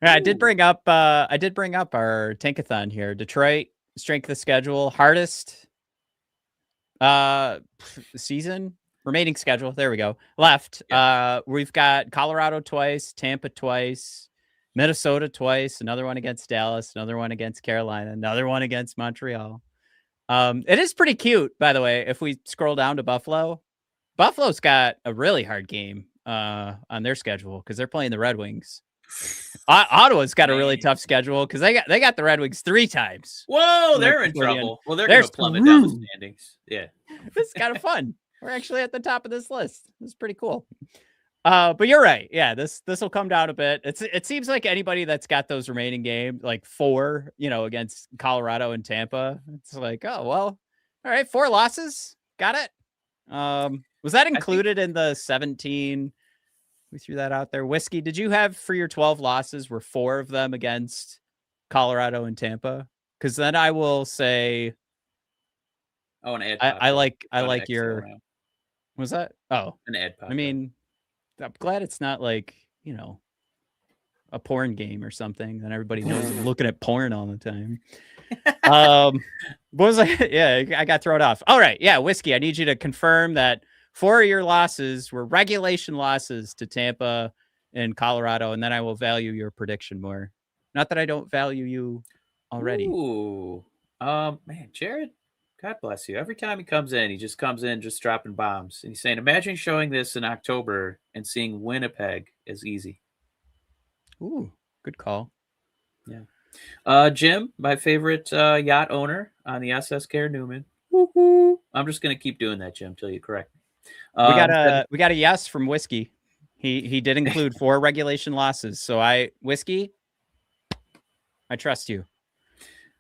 Yeah, I did bring up our tankathon here. Detroit strength of schedule, hardest season remaining schedule. There we go. Left. Yeah. We've got Colorado twice, Tampa twice, Minnesota twice, another one against Dallas, another one against Carolina, another one against Montreal. It is pretty cute, by the way. If we scroll down to Buffalo, Buffalo's got a really hard game on their schedule because they're playing the Red Wings. Ottawa's got a really tough schedule because they got the Red Wings 3 times. Whoa, they're in trouble. Well, they're going to plummet down the standings. Yeah. This is kind of fun. We're actually at the top of this list. This is pretty cool. But you're right. Yeah, this will come down a bit. It seems like anybody that's got those remaining games, like 4, against Colorado and Tampa, it's like, oh well, all right, 4 losses, got it. Was that included in the 17? We threw that out there. Whiskey, did you have for your 12 losses? Were 4 of them against Colorado and Tampa? Because then I will say, oh, an ad. I like your. Was that? Oh, an ad. I mean, I'm glad it's not like, a porn game or something. Then everybody knows I'm looking at porn all the time. What was I? Yeah, I got thrown off. All right. Yeah, Whiskey, I need you to confirm that 4 of your losses were regulation losses to Tampa and Colorado, and then I will value your prediction more. Not that I don't value you already. Ooh. Man, Jared, God bless you. Every time he comes in, he just comes in just dropping bombs. And he's saying, imagine showing this in October and seeing Winnipeg as easy. Ooh, good call. Yeah. Jim, my favorite yacht owner on the SS Care Newman. Woo-hoo. I'm just going to keep doing that, Jim, till you correct me. We got a yes from Whiskey. He did include 4 regulation losses. So Whiskey, I trust you.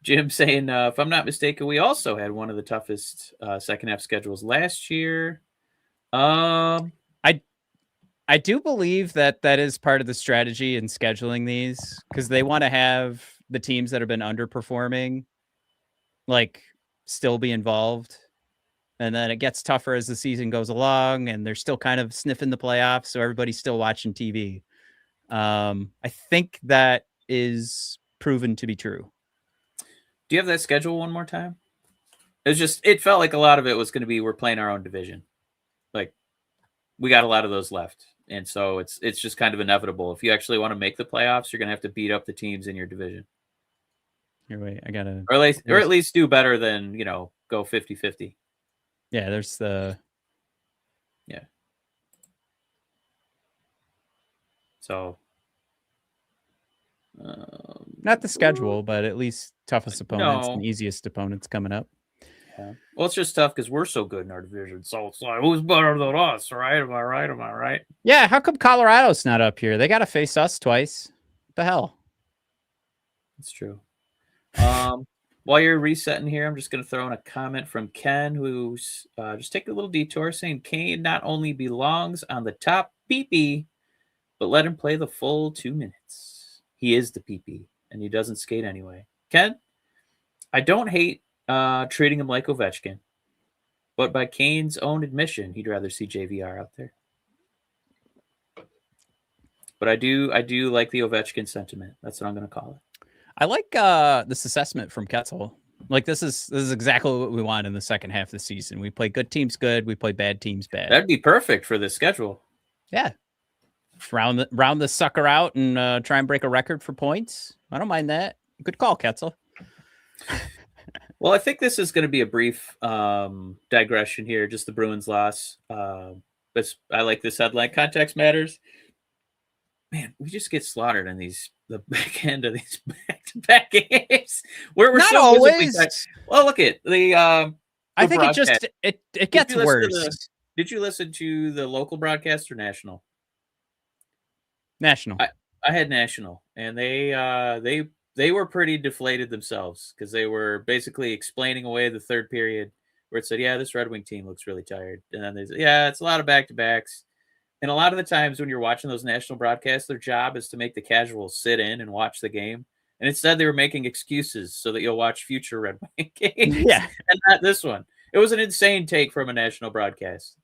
Jim saying, if I'm not mistaken, we also had one of the toughest second half schedules last year. I do believe that is part of the strategy in scheduling these because they want to have the teams that have been underperforming like still be involved. And then it gets tougher as the season goes along and they're still kind of sniffing the playoffs. So everybody's still watching TV. I think that is proven to be true. Do you have that schedule one more time? It felt like a lot of it was going to be, we're playing our own division. Like we got a lot of those left. And so it's just kind of inevitable. If you actually want to make the playoffs, you're going to have to beat up the teams in your division. Here, wait, I gotta, or at least do better than, go 50-50. Yeah, there's the. Yeah. So. Not the schedule, but at least toughest opponents and easiest opponents coming up. Yeah. Well, it's just tough because we're so good in our division. So it's like, who's better than us, right? Am I right? Yeah, how come Colorado's not up here? They got to face us twice. What the hell? That's true. While you're resetting here, I'm just going to throw in a comment from Ken, who's just taking a little detour, saying Kane not only belongs on the top PP, but let him play the full 2 minutes. He is the PP, and he doesn't skate anyway. Ken, I don't hate treating him like Ovechkin, but by Kane's own admission, he'd rather see JVR out there. but I do like the Ovechkin sentiment. That's what I'm going to call it. I like this assessment from Ketzel. Like this is exactly what we want in the second half of the season. We play good teams good. We play bad teams bad. That'd be perfect for this schedule. Yeah. Round the sucker out and try and break a record for points. I don't mind that. Good call, Ketzel. Well, I think this is going to be a brief digression here. Just the Bruins loss. But I like this headline. Context matters. Man, we just get slaughtered in the back end of these back-to-back games. We're not so always. Well, look at the. I think it gets worse. Did you listen to the local broadcast or national? National. I had national, and they were pretty deflated themselves because they were basically explaining away the third period where it said, yeah, this Red Wing team looks really tired. And then they said, yeah, it's a lot of back-to-backs. And a lot of the times when you're watching those national broadcasts, their job is to make the casuals sit in and watch the game. And instead they were making excuses so that you'll watch future Red Wing games. Yeah. And not this one. It was an insane take from a national broadcast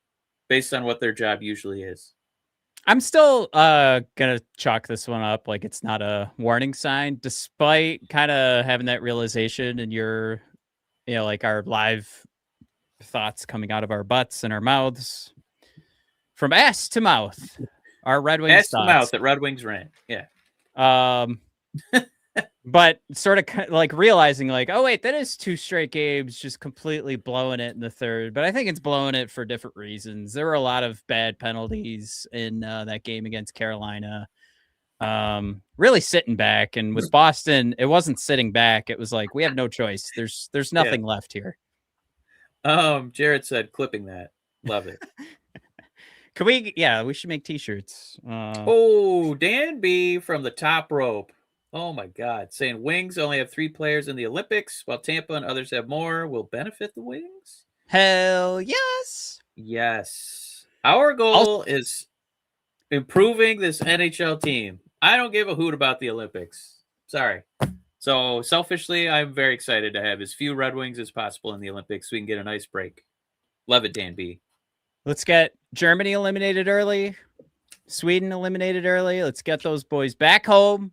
based on what their job usually is. I'm still gonna chalk this one up like it's not a warning sign, despite kind of having that realization and your, like our live thoughts coming out of our butts and our mouths, from ass to mouth. Our Red Wings ass to mouth at Red Wings rant. Yeah. But sort of like realizing like, oh wait, that is 2 straight games just completely blowing it in the third. But I think it's blowing it for different reasons. There were a lot of bad penalties in that game against Carolina. Really sitting back, and with Boston, it wasn't sitting back. It was like we have no choice. There's nothing left here. Jared said clipping that. Love it. Can we? Yeah, we should make t-shirts. Dan B from the top rope. Oh my God. Saying Wings only have 3 players in the Olympics while Tampa and others have more will benefit the Wings. Hell yes. Yes. Our goal is improving this NHL team. I don't give a hoot about the Olympics. Sorry. So selfishly, I'm very excited to have as few Red Wings as possible in the Olympics so we can get a nice break. Love it, Dan B. Let's get Germany eliminated early. Sweden eliminated early. Let's get those boys back home.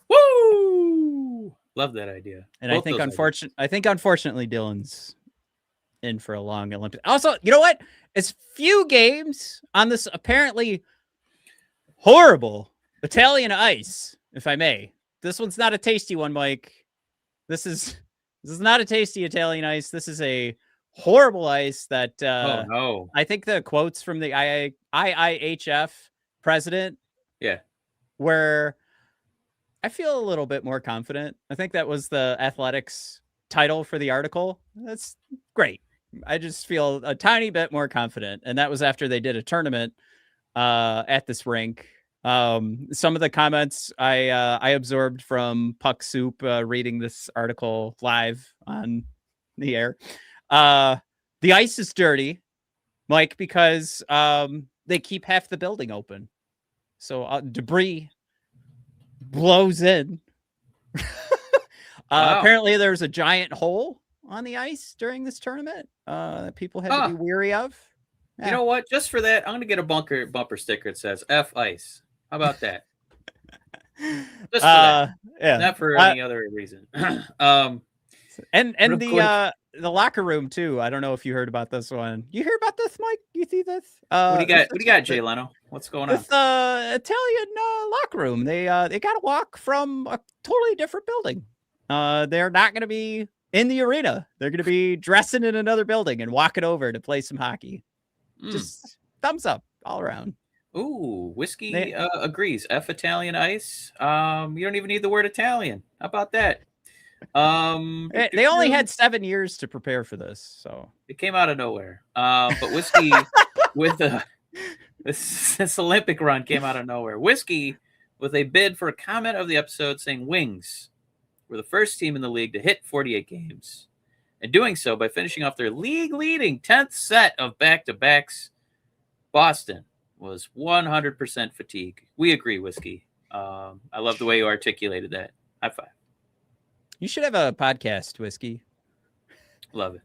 Woo! Love that idea. And I think unfortunately Dylan's in for a long Olympics. Also, you know what? It's few games on this apparently horrible Italian ice, if I may. This one's not a tasty one, Mike. This is not a tasty Italian ice. This is a horrible ice that oh no. I think the quotes from the IIHF president where I feel a little bit more confident. I think that was the athletics title for the article. That's great. I just feel a tiny bit more confident. And that was after they did a tournament at this rink. Some of the comments I absorbed from Puck Soup reading this article live on the air. The ice is dirty, Mike, because they keep half the building open. So debris blows in. Apparently there's a giant hole on the ice during this tournament that people had to be weary of. Yeah. You know what? Just for that, I'm going to get a bumper sticker that says F ice. How about that? Just for that. Yeah. Not for any other reason. And the locker room too. I don't know if you heard about this one. You hear about this, Mike? You see this? What do you got, Jay Leno? What's going on? It's the Italian locker room. They got to walk from a totally different building. They're not going to be in the arena. They're going to be dressing in another building and walking over to play some hockey. Just thumbs up all around. Ooh, Whiskey agrees. F Italian ice. You don't even need the word Italian. How about that? They only had 7 years to prepare for this, so it came out of nowhere. But Whiskey with this Olympic run came out of nowhere. Whiskey with a bid for a comment of the episode saying Wings were the first team in the league to hit 48 games, and doing so by finishing off their league-leading 10th set of back-to-backs. Boston was 100% fatigue. We agree, Whiskey. I love the way you articulated that. High five. You should have a podcast, Whiskey. Love it.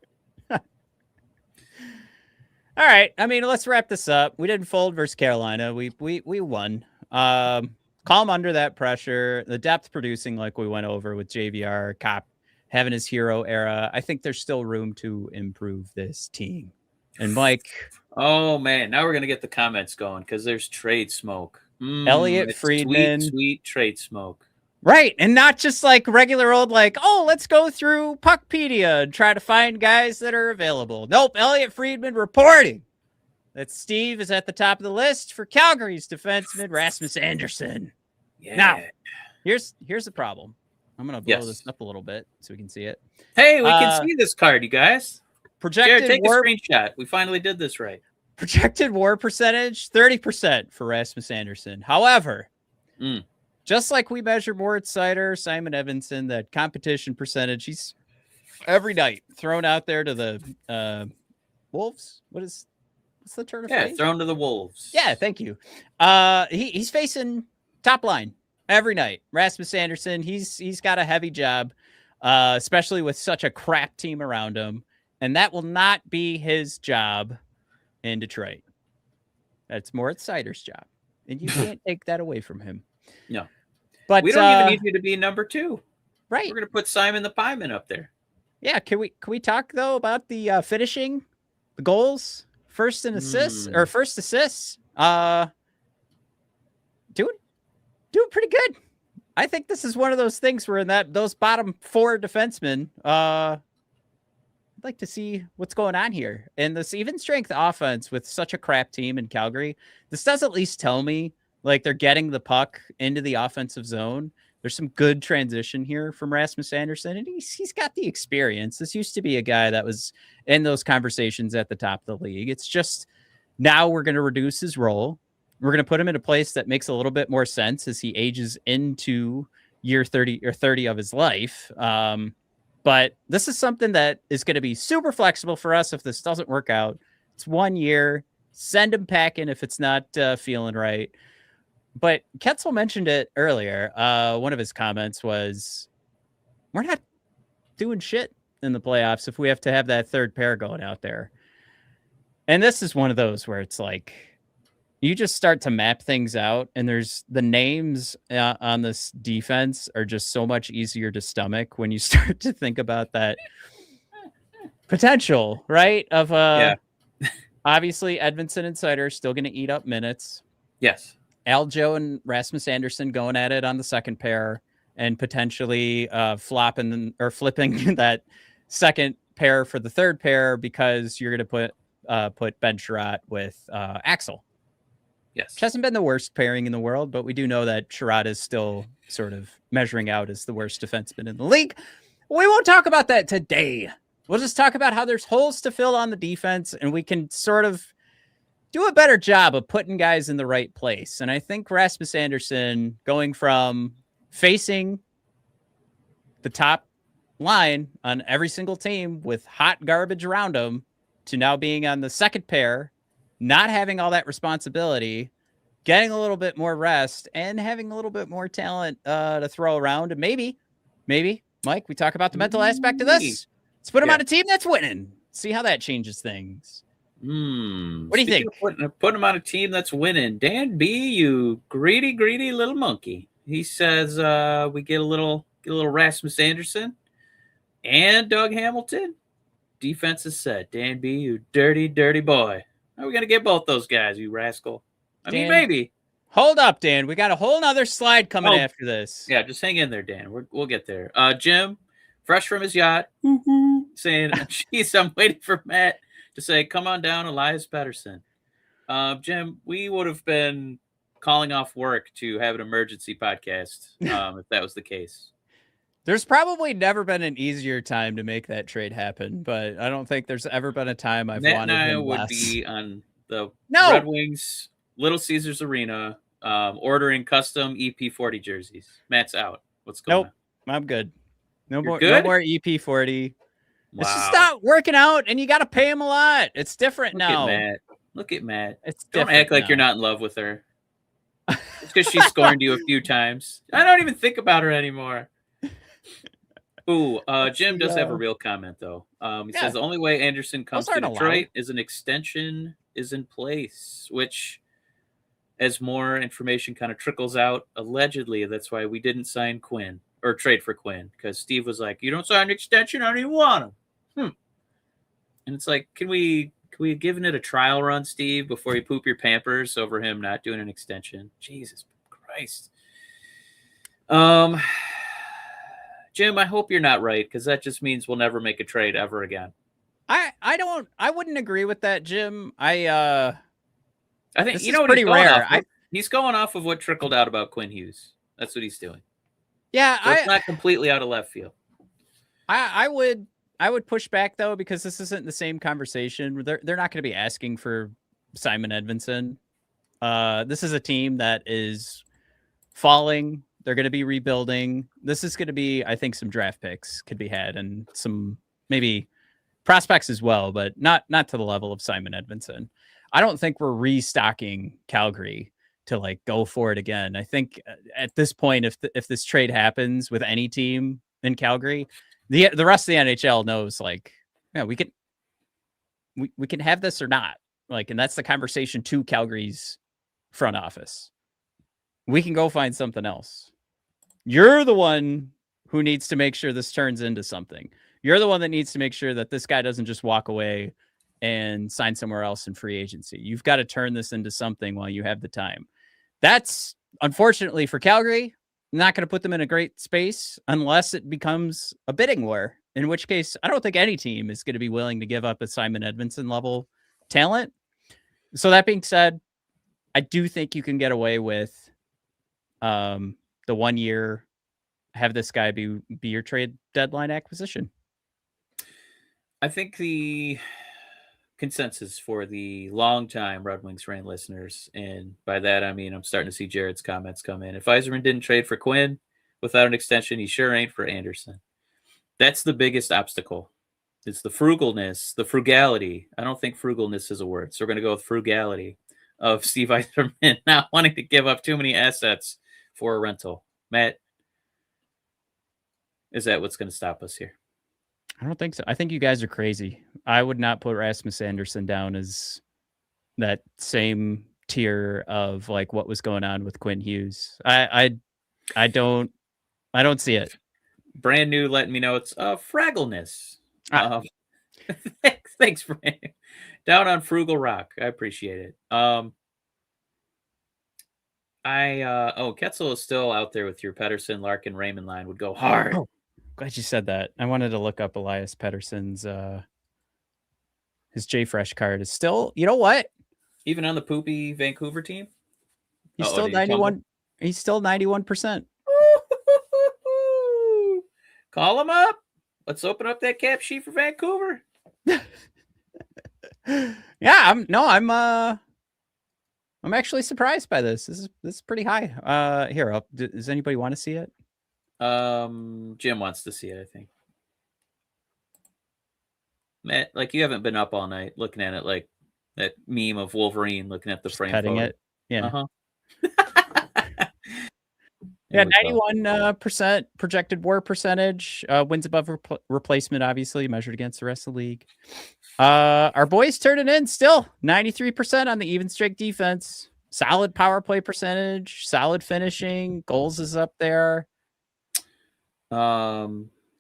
All right. I mean, let's wrap this up. We didn't fold versus Carolina. We won. calm under that pressure. The depth producing, like we went over with JVR, Cop having his hero era. I think there's still room to improve this team. And Mike. Oh, man. Now we're going to get the comments going because there's trade smoke. Elliot Friedman. Sweet trade smoke. Right. And not just like regular old, like, oh, let's go through Puckpedia and try to find guys that are available. Nope. Elliot Friedman reporting that Steve is at the top of the list for Calgary's defenseman, Rasmus Andersson. Yeah. Now, here's the problem. I'm going to blow this up a little bit so we can see it. Hey, we can see this card, you guys. Projected Jared, take a screenshot. We finally did this right. Projected WAR percentage, 30% for Rasmus Andersson. However, just like we measure Moritz Seider, Simon Edvinsson, that competition percentage, he's every night thrown out there to the Wolves. What's the turn of phrase? Thrown to the Wolves. Yeah, thank you. He's facing top line every night. Rasmus Andersson, he's got a heavy job, especially with such a crap team around him. And that will not be his job in Detroit. That's Moritz Seider's job. And you can't take that away from him. No. But we don't even need you to be number 2. Right. We're going to put Simon the Pieman up there. Yeah. Can we talk, though, about the finishing, the goals, first assists? Doing pretty good. I think this is one of those things where those bottom 4 defensemen, I'd like to see what's going on here. And this even strength offense with such a crap team in Calgary, this does at least tell me like they're getting the puck into the offensive zone. There's some good transition here from Rasmus Andersson, and he's got the experience. This used to be a guy that was in those conversations at the top of the league. It's just now we're going to reduce his role. We're going to put him in a place that makes a little bit more sense as he ages into year 30 of his life. But this is something that is going to be super flexible for us if this doesn't work out. It's 1 year. Send him packing if it's not feeling right. But Ketzel mentioned it earlier. One of his comments was, we're not doing shit in the playoffs if we have to have that third pair going out there. And this is one of those where it's like, you just start to map things out, and there's the names on this defense are just so much easier to stomach when you start to think about that potential, right? Of obviously Edvinsson and Seider still going to eat up minutes. Yes. Aljo and Rasmus Andersson going at it on the second pair, and potentially flipping that second pair for the third pair because you're going to put Ben Sherratt with Axel. Yes. Which hasn't been the worst pairing in the world, but we do know that Sherratt is still sort of measuring out as the worst defenseman in the league. We won't talk about that today. We'll just talk about how there's holes to fill on the defense, and we can sort of do a better job of putting guys in the right place. And I think Rasmus Andersson going from facing the top line on every single team with hot garbage around him to now being on the second pair, not having all that responsibility, getting a little bit more rest, and having a little bit more talent to throw around. And maybe, Mike, we talk about the mental aspect of this. Let's put him on a team that's winning. See how that changes things. What do you think? Put him on a team that's winning. Dan B, you greedy little monkey. He says we get a little Rasmus Andersson and Doug Hamilton. Defense is set. Dan B, you dirty boy. How are we going to get both those guys, you rascal? I mean, maybe. Hold up, Dan. We got a whole nother slide coming after this. Yeah, just hang in there, Dan. We'll get there. Jim, fresh from his yacht, saying, geez, I'm waiting for Matt to say, come on down, Elias Pettersson. Jim, we would have been calling off work to have an emergency podcast if that was the case. There's probably never been an easier time to make that trade happen, but I don't think there's ever been a time I've wanted him less. Would be on the Red Wings, Little Caesars Arena, ordering custom EP40 jerseys. Matt's out. What's going on? I'm good. No more EP40. Wow. It's just not working out, and you got to pay him a lot. It's different now. Look at Matt. Don't act like you're not in love with her. It's because she scorned you a few times. I don't even think about her anymore. Ooh, Jim does have a real comment, though. He says the only way Andersson comes to Detroit is an extension is in place, which as more information kind of trickles out, allegedly, that's why we didn't sign Quinn or trade for Quinn, because Steve was like, "You don't sign an extension, I don't even want him." And it's like, can we have given it a trial run, Steve, before you poop your Pampers over him not doing an extension? Jesus Christ. Jim, I hope you're not right, because that just means we'll never make a trade ever again. I wouldn't agree with that, Jim. I think this you is know what pretty rare. He's going off of what trickled out about Quinn Hughes. That's what he's doing. Yeah, so it's not completely out of left field. I would push back though, because this isn't the same conversation. They're not going to be asking for Simon Edvinsson. This is a team that is falling. They're going to be rebuilding. This is going to be, I think, some draft picks could be had and some maybe prospects as well, but not to the level of Simon Edvinsson. I don't think we're restocking Calgary to like go for it again. I think at this point, if this trade happens with any team in Calgary, the rest of the NHL knows like, yeah, we can have this or not. Like, and that's the conversation to Calgary's front office. We can go find something else. You're the one who needs to make sure this turns into something. You're the one that needs to make sure that this guy doesn't just walk away and sign somewhere else in free agency. You've got to turn this into something while you have the time. That's unfortunately for Calgary, not going to put them in a great space unless it becomes a bidding war, in which case I don't think any team is going to be willing to give up a Simon Edvinsson level talent. So that being said, I do think you can get away with the 1 year, have this guy be your trade deadline acquisition. I think the consensus for the longtime Red Wings Rain listeners, and by that I mean I'm starting to see Jared's comments come in. If Yzerman didn't trade for Quinn without an extension, he sure ain't for Andersson. That's the biggest obstacle. It's the frugality. I don't think frugalness is a word, so we're going to go with frugality of Steve Yzerman not wanting to give up too many assets for a rental. Matt, is that what's going to stop us here? I don't think so. I think you guys are crazy. I would not put Rasmus Andersson down as that same tier of like what was going on with Quinn Hughes. I don't see it. Brand new, letting me know it's fraggleness. Thanks, Brand. Down on Frugal Rock. I appreciate it. Ketzel is still out there with your Pettersson, Larkin, Raymond line. Would go hard. Oh, glad you said that. I wanted to look up Elias Pettersson's his JFresh card is still, you know what? Even on the poopy Vancouver team? He's still 91. He's still 91%. Call him up. Let's open up that cap sheet for Vancouver. Yeah, I'm actually surprised by this. This is pretty high. Here, does anybody want to see it? Jim wants to see it, I think. Matt, like you haven't been up all night looking at it, like that meme of Wolverine looking at the frame. Petting it. Yeah. Uh-huh. Yeah, 91% projected WAR percentage. Wins above replacement, obviously, measured against the rest of the league. Our boys turning in still 93% on the even strength defense. Solid power play percentage, solid finishing, goals is up there.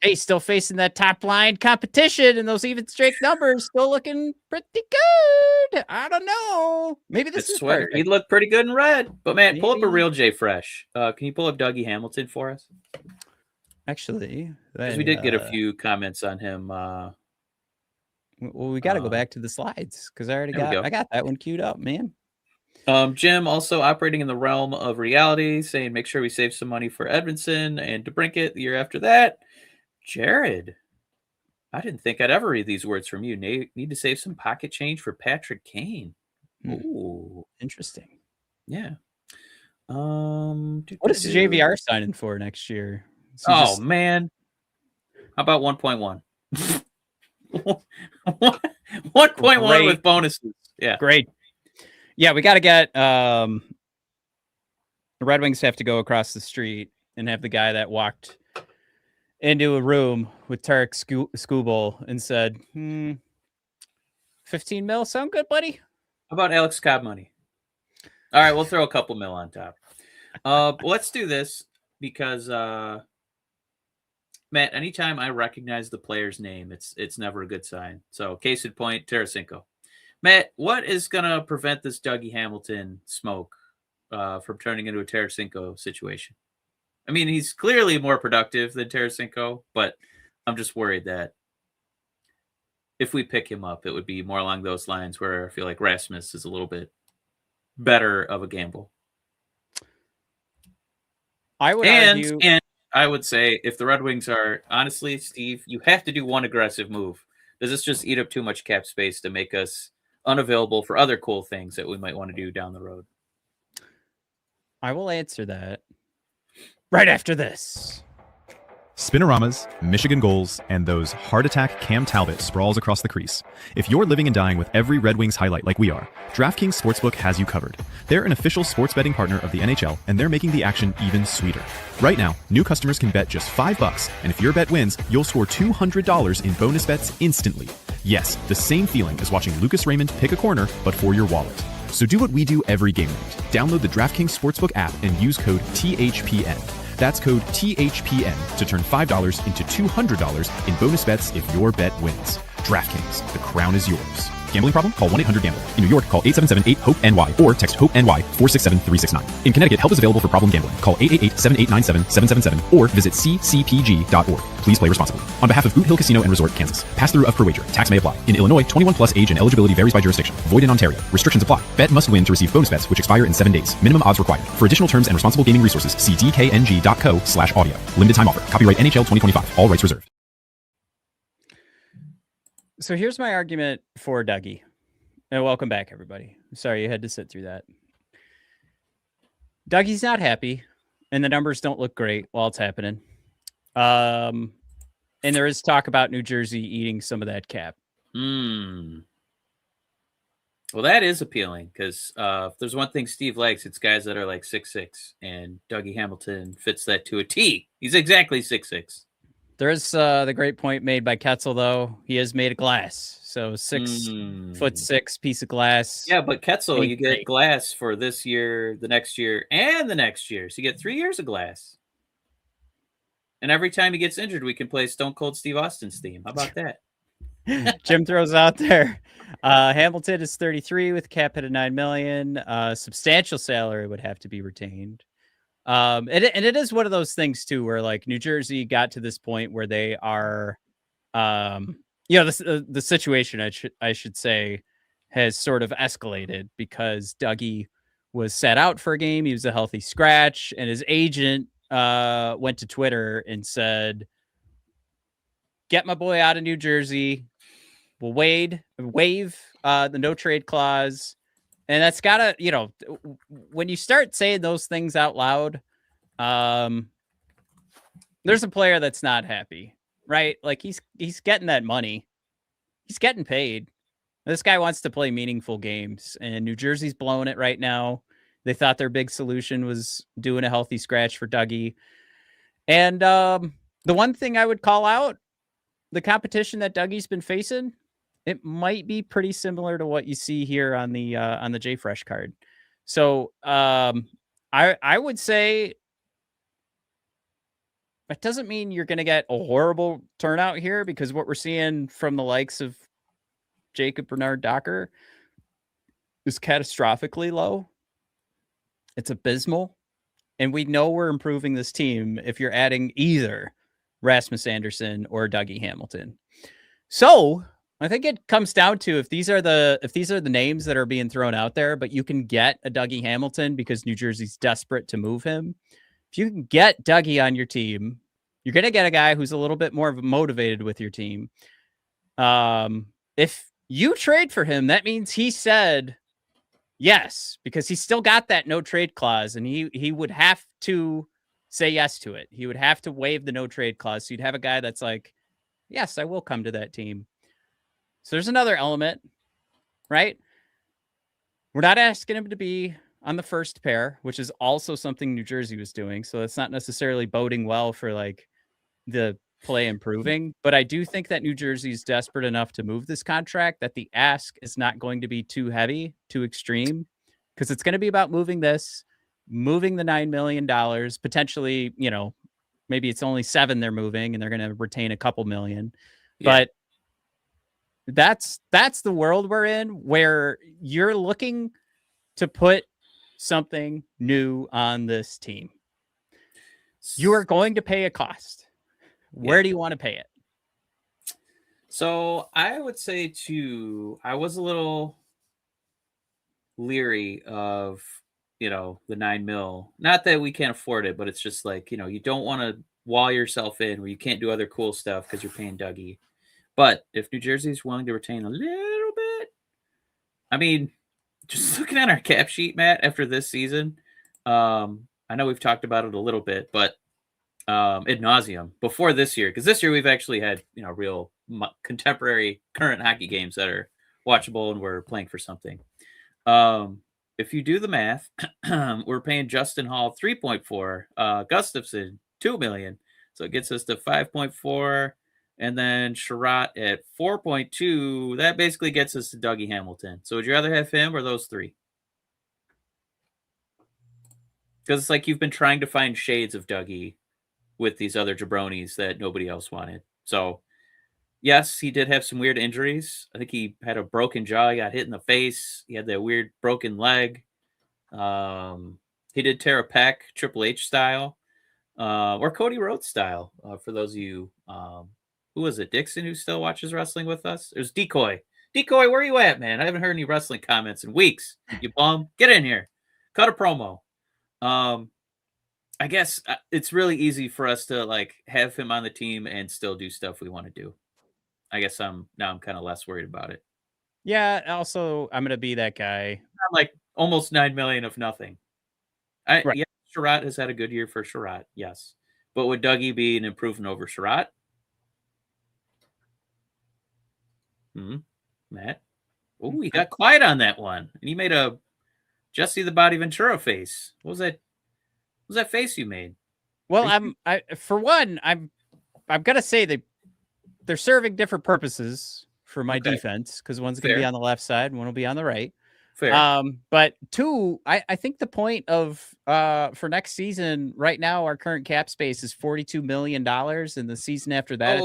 Hey, still facing that top line competition, and those even strength numbers still looking pretty good. I don't know. Maybe this is sweater. He'd look pretty good in red. But man, pull up a real JFresh. Can you pull up Dougie Hamilton for us? Actually, because we did get a few comments on him. Well, we got to go back to the slides because I got that one queued up, man. Jim also operating in the realm of reality, saying make sure we save some money for Edvinsson and DeBrincat the year after that. Jared, I didn't think I'd ever read these words from you. Need to save some pocket change for Patrick Kane. Ooh, interesting. Yeah. What is JVR signing for next year? Man, how about 1.1? 1.1 with bonuses. Yeah, great. Yeah, we got to get the Red Wings have to go across the street and have the guy that walked into a room with Tarek Skubal and said, 15 mil sound good, buddy? How about Alex Cobb money? All right, we'll throw a couple mil on top. Let's do this because Matt, anytime I recognize the player's name, it's never a good sign. So case in point, Tarasenko. Matt, what is gonna prevent this Dougie Hamilton smoke from turning into a Tarasenko situation? I mean, he's clearly more productive than Tarasenko, but I'm just worried that if we pick him up, it would be more along those lines where I feel like Rasmus is a little bit better of a gamble. I would argue, and I would say if the Red Wings are honestly, Steve, you have to do one aggressive move. Does this just eat up too much cap space to make us unavailable for other cool things that we might want to do down the road? I will answer that right after this. Spinoramas, Michigan goals, and those heart attack Cam Talbot sprawls across the crease. If you're living and dying with every Red Wings highlight like we are, DraftKings Sportsbook has you covered. They're an official sports betting partner of the NHL, and they're making the action even sweeter. Right now, new customers can bet just $5, and if your bet wins, you'll score $200 in bonus bets instantly. Yes, the same feeling as watching Lucas Raymond pick a corner, but for your wallet. So do what we do every game night. Download the DraftKings Sportsbook app and use code THPN. That's code THPN to turn $5 into $200 in bonus bets if your bet wins. DraftKings, the crown is yours. Gambling problem? Call 1-800-GAMBLER. In New York, call 877-8-HOPE-NY or text HOPE-NY 467-369. In Connecticut, help is available for problem gambling. Call 888-7897-777 or visit ccpg.org. Please play responsibly. On behalf of Boot Hill Casino and Resort, Kansas. Pass through of per wager. Tax may apply. In Illinois, 21 plus age and eligibility varies by jurisdiction. Void in Ontario. Restrictions apply. Bet must win to receive bonus bets which expire in 7 days. Minimum odds required. For additional terms and responsible gaming resources, see dkng.co/audio. Limited time offer. Copyright NHL 2025. All rights reserved. So here's my argument for Dougie. And welcome back, everybody. Sorry you had to sit through that. Dougie's not happy, and the numbers don't look great while it's happening. And there is talk about New Jersey eating some of that cap. Well, that is appealing because if there's one thing Steve likes, it's guys that are like 6'6", and Dougie Hamilton fits that to a T. He's exactly 6'6". There is the great point made by Ketzel, though. He is made of glass. So 6'6" piece of glass. Yeah, but Ketzel, you get glass for this year, the next year, and the next year. So you get 3 years of glass. And every time he gets injured, we can play Stone Cold Steve Austin's theme. How about that? Jim throws out there. Hamilton is 33 with cap hit of $9 million. Substantial salary would have to be retained. And it is one of those things too, where like New Jersey got to this point where they are, the situation I should say has sort of escalated because Dougie was sat out for a game. He was a healthy scratch, and his agent went to Twitter and said, "Get my boy out of New Jersey. We'll waive the no trade clause." And that's gotta, when you start saying those things out loud, there's a player that's not happy, right? Like he's getting that money. He's getting paid. This guy wants to play meaningful games, and New Jersey's blowing it right now. They thought their big solution was doing a healthy scratch for Dougie. And the one thing I would call out, the competition that Dougie's been facing, it might be pretty similar to what you see here on the J Fresh card. So I would say that doesn't mean you're going to get a horrible turnout here, because what we're seeing from the likes of Jacob Bernard-Docker is catastrophically low. It's abysmal. And we know we're improving this team if you're adding either Rasmus Andersson or Dougie Hamilton. So I think it comes down to if these are the names that are being thrown out there, but you can get a Dougie Hamilton because New Jersey's desperate to move him. If you can get Dougie on your team, you're going to get a guy who's a little bit more motivated with your team. If you trade for him, that means he said yes, because he's still got that no trade clause, and he would have to say yes to it. He would have to waive the no trade clause. So you'd have a guy that's like, yes, I will come to that team. So there's another element, right? We're not asking him to be on the first pair, which is also something New Jersey was doing. So that's not necessarily boding well for like the play improving. But I do think that New Jersey is desperate enough to move this contract that the ask is not going to be too heavy, too extreme. because it's going to be about moving the $9 million, potentially, maybe it's only 7 they're moving and they're going to retain a couple million. Yeah. But that's the world we're in, where you're looking to put something new on this team. You are going to pay a cost. Where do you want to pay it? So I would say too, I was a little leery of, the $9 million. Not that we can't afford it, but it's just like, you don't want to wall yourself in where you can't do other cool stuff because you're paying Dougie. But if New Jersey is willing to retain a little bit, I mean, just looking at our cap sheet, Matt, after this season, I know we've talked about it a little bit, but ad nauseum before this year, because this year we've actually had, real contemporary current hockey games that are watchable and we're playing for something. If you do the math, we're paying Justin Hall 3.4, Gustafson $2 million, so it gets us to 5.4. And then Sherratt at 4.2. That basically gets us to Dougie Hamilton. So would you rather have him or those 3? Because it's like you've been trying to find shades of Dougie with these other jabronis that nobody else wanted. So, yes, he did have some weird injuries. I think he had a broken jaw. He got hit in the face. He had that weird broken leg. He did tear a pec, Triple H style, or Cody Rhodes style, for those of you who was it? Dixon, who still watches wrestling with us? There's Decoy. Decoy, where you at, man? I haven't heard any wrestling comments in weeks. You bum. Get in here. Cut a promo. I guess it's really easy for us to have him on the team and still do stuff we want to do. I guess I'm kind of less worried about it. Yeah. Also, I'm going to be that guy. I'm like almost $9 million of nothing. Right. Yeah, Sherratt has had a good year for Sherratt. Yes. But would Dougie be an improvement over Sherratt? Matt? Oh, he got quiet on that one. And he made a Jesse the Body Ventura face. What was that? What was that face you made? Well, I'm gonna say they're serving different purposes for my defense, because one's gonna be on the left side, one will be on the right. Fair. But 2, I think the point of for next season right now, our current cap space is $42 million, and the season after that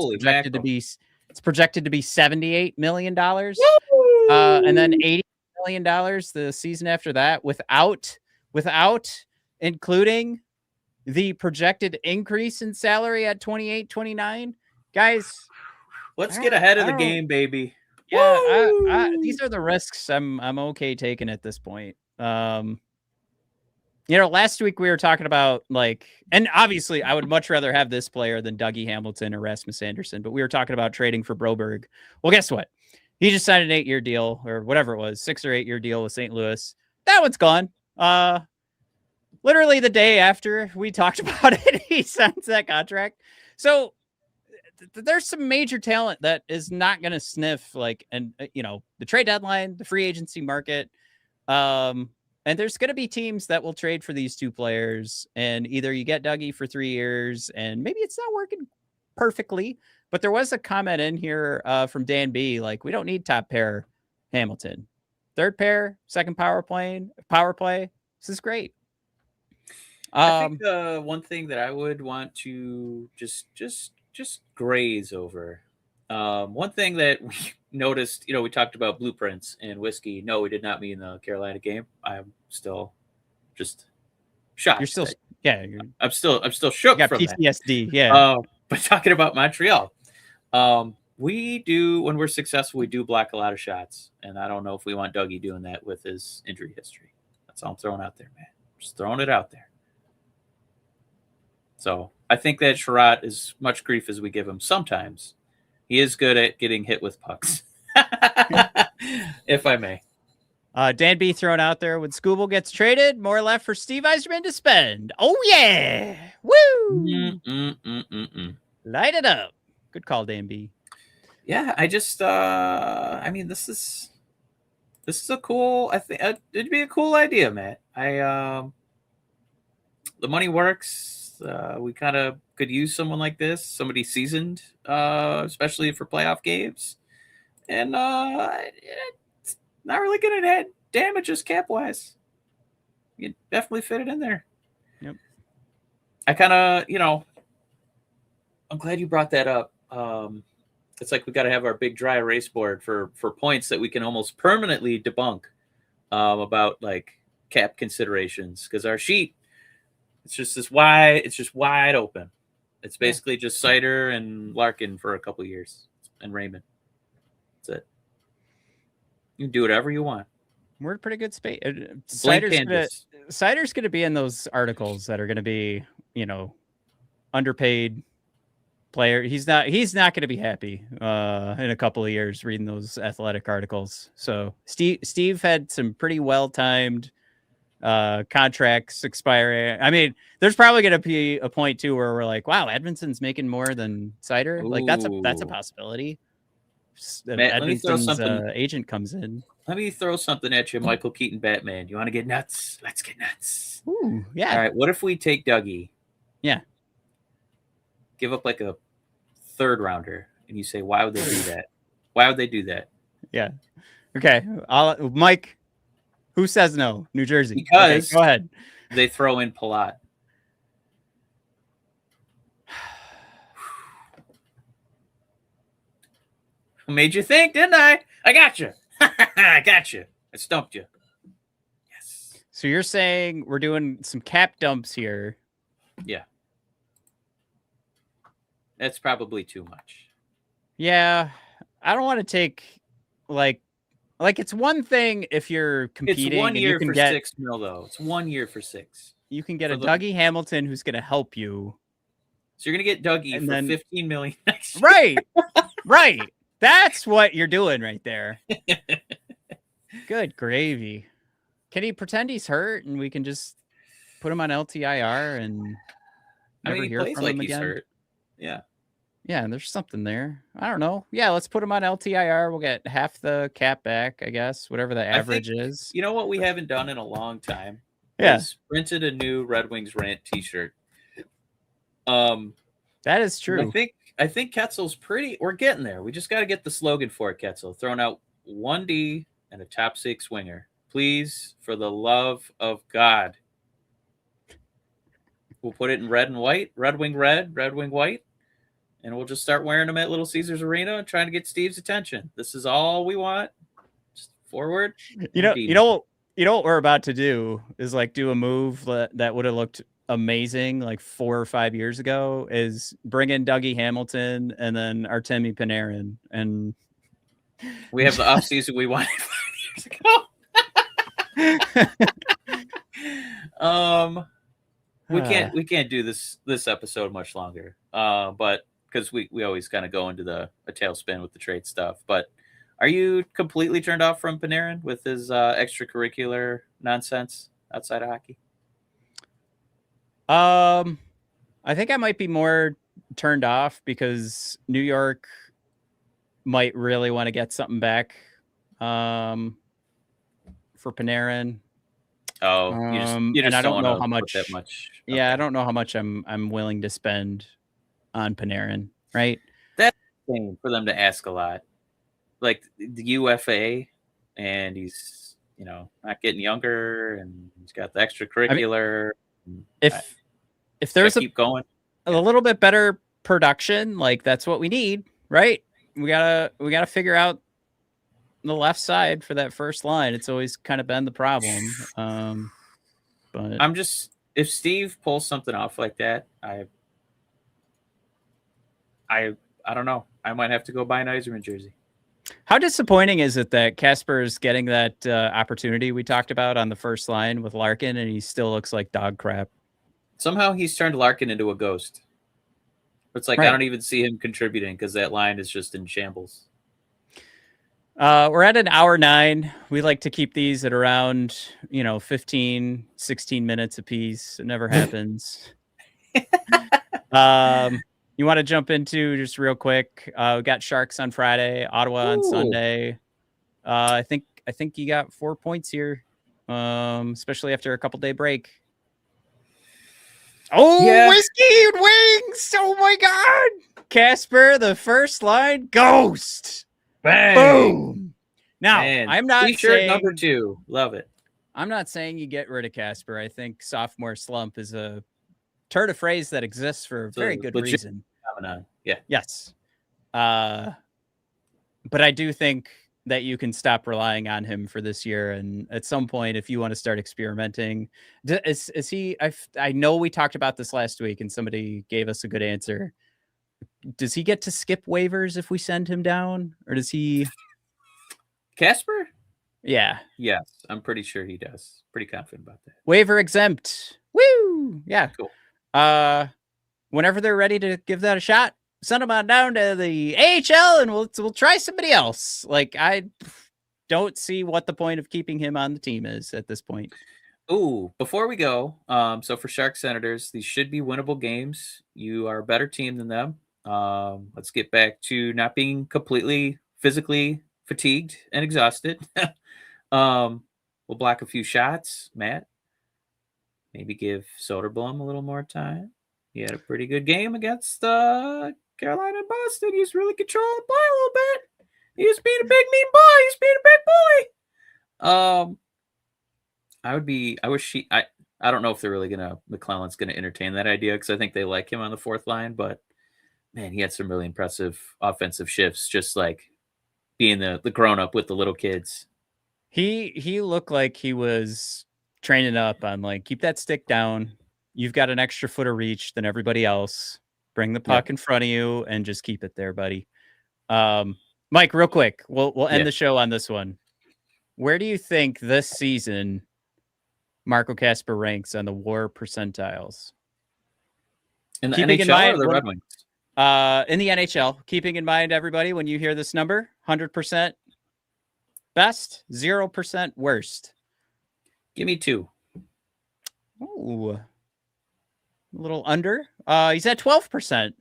it's projected to be $78 million. And then $80 million the season after that, without including the projected increase in salary at 28, 29. Guys, let's get ahead of the game, baby. Yeah, these are the risks I'm okay taking at this point. Last week we were talking about and obviously I would much rather have this player than Dougie Hamilton or Rasmus Andersson, but we were talking about trading for Broberg. Well, guess what? He just signed an 8-year deal, or whatever it was, 6 or 8-year deal with St. Louis. That one's gone. Literally the day after we talked about it, he signs that contract. So there's some major talent that is not going to sniff the trade deadline, the free agency market. And there's going to be teams that will trade for these 2 players, and either you get Dougie for 3 years and maybe it's not working perfectly, but there was a comment in here from Dan B. We don't need top pair Hamilton. 3rd pair, 2nd power play. This is great. I think one thing that I would want to just graze over. One thing that we noticed, we talked about blueprints and whiskey. No, we did not mean the Carolina game. I'm still just shocked. You're still, I'm still shook. You got from PTSD. That. Yeah. But talking about Montreal, we do, when we're successful, we do block a lot of shots, and I don't know if we want Dougie doing that with his injury history. That's all I'm throwing out there, man. Just throwing it out there. So I think that Sherratt, as much grief as we give him sometimes, he is good at getting hit with pucks, if I may. Dan B thrown out there, when Scooble gets traded, more left for Steve Yzerman to spend. Oh, yeah. Woo! Light it up. Good call, Dan B. Yeah, I just, I mean, this is a cool, I think it'd be a cool idea, Matt. The money works. We kind of could use someone like this, somebody seasoned, especially for playoff games. And it's not really going to damage us cap-wise. you definitely fit it in there. Yep. I kind of, I'm glad you brought that up. It's like we got to have our big dry erase board for points that we can almost permanently debunk about like cap considerations, because our sheet, it's just wide open. It's basically just Sider and Larkin for a couple of years, and Raymond. That's it. You can do whatever you want. We're in pretty good space. Canvas. Sider's gonna be in those articles that are gonna be, underpaid player. He's not going to be happy in a couple of years reading those athletic articles. So Steve had some pretty well-timed contracts expiring. I mean, there's probably going to be a point too where we're like, wow, Edmondson's making more than Sider. Like that's a possibility. Matt, Edmondson's agent comes in. Let me throw something at you, Michael Keaton Batman. You want to get nuts? Let's get nuts. Ooh, yeah. All right, what if we take Dougie? Yeah. Give up like a third rounder, and you say, why would they do that? Why would they do that? Yeah. Okay. Mike, who says no? New Jersey. Because okay, go ahead. They throw in Palat. Made you think, didn't I? I got you. I got you. I stumped you. Yes. So you're saying we're doing some cap dumps here? Yeah. That's probably too much. Yeah, I don't want to take like it's one thing if you're competing. It's 1 year and you for can $6 million, though. It's 1 year for $6 million. You can get a Dougie Hamilton who's going to help you. So you're going to get Dougie for $15 million next year. Right, right. That's what you're doing right there. Good gravy. Can he pretend he's hurt and we can just put him on LTIR and never hear from him again? Hurt. Yeah. Yeah, there's something there. I don't know. Yeah, let's put him on LTIR. We'll get half the cap back, I guess, whatever the average is. You know what we haven't done in a long time? Yeah. Is printed a new Red Wings rant t-shirt. That is true. I think Ketzel's we're getting there. We just got to get the slogan for it, Ketzel. Throwing out 1D and a top 6 winger. Please, for the love of God. We'll put it in red and white. Red Wing red, Red Wing white. And we'll just start wearing them at Little Caesars Arena and trying to get Steve's attention. This is all we want. Just forward. You know what we're about to do is like do a move that would have looked amazing like 4 or 5 years ago. Is bring in Dougie Hamilton and then Artemi Panarin, and we have the offseason we wanted 5 years ago. We can't do this episode much longer. But because we always kind of go into a tailspin with the trade stuff. But are you completely turned off from Panarin with his extracurricular nonsense outside of hockey? I think I might be more turned off because New York might really want to get something back for Panarin. Oh, you just and I don't know how much. Okay. Yeah, I don't know how much I'm willing to spend on Panarin, right? That's the thing for them to ask a lot. Like the UFA, and he's not getting younger, and he's got the extracurricular. If there's keep going a little bit better production, like that's what we need, right? We gotta figure out the left side for that first line. It's always kind of been the problem. But if Steve pulls something off like that, I don't know. I might have to go buy an Yzerman jersey. How disappointing is it that Kasper's getting that opportunity we talked about on the first line with Larkin, and he still looks like dog crap? Somehow he's turned Larkin into a ghost. It's like, right. I don't even see him contributing because that line is just in shambles. We're at an hour 9. We like to keep these at around, 15, 16 minutes apiece. It never happens. You want to jump into just real quick? We got Sharks on Friday, Ottawa on Sunday. I think you got 4 points here, especially after a couple-day break. Oh, yeah. Whiskey and wings! Oh my God, Kasper, the first line ghost. Bang. Boom. Now, Man. I'm not T-shirt saying number 2. Love it. I'm not saying you get rid of Casper. I think sophomore slump is a turn of phrase that exists for a very good reason. Phenomenon. Yeah. Yes. But I do think that you can stop relying on him for this year. And at some point, if you want to start experimenting, is he, I know we talked about this last week and somebody gave us a good answer. Does he get to skip waivers if we send him down, or does he? Casper? Yeah. Yes, I'm pretty sure he does. Pretty confident about that. Waiver exempt. Woo! Yeah. Cool. Whenever they're ready to give that a shot, send them on down to the AHL and we'll try somebody else. Like, I don't see what the point of keeping him on the team is at this point. Ooh, before we go, so for Shark Senators, these should be winnable games. You are a better team than them. Let's get back to not being completely physically fatigued and exhausted. We'll block a few shots, Matt. Maybe give Soderblom a little more time. He had a pretty good game against Carolina and Boston. He's really controlling the play a little bit. He's being a big mean boy. He's being a big bully. I don't know if they're really McClellan's gonna entertain that idea, because I think they like him on the fourth line, but man, he had some really impressive offensive shifts, just like being the grown up with the little kids. He looked like he was training up on, like, keep that stick down. You've got an extra foot of reach than everybody else. Bring the puck in front of you and just keep it there, buddy. Mike, real quick, we'll end the show on this one. Where do you think this season Marco Casper ranks on the WAR percentiles? In the NHL or the Red Wings? In the NHL. Keeping in mind, everybody, when you hear this number, 100% best, 0% worst. Give me 2. Ooh. A little under. He's at 12%.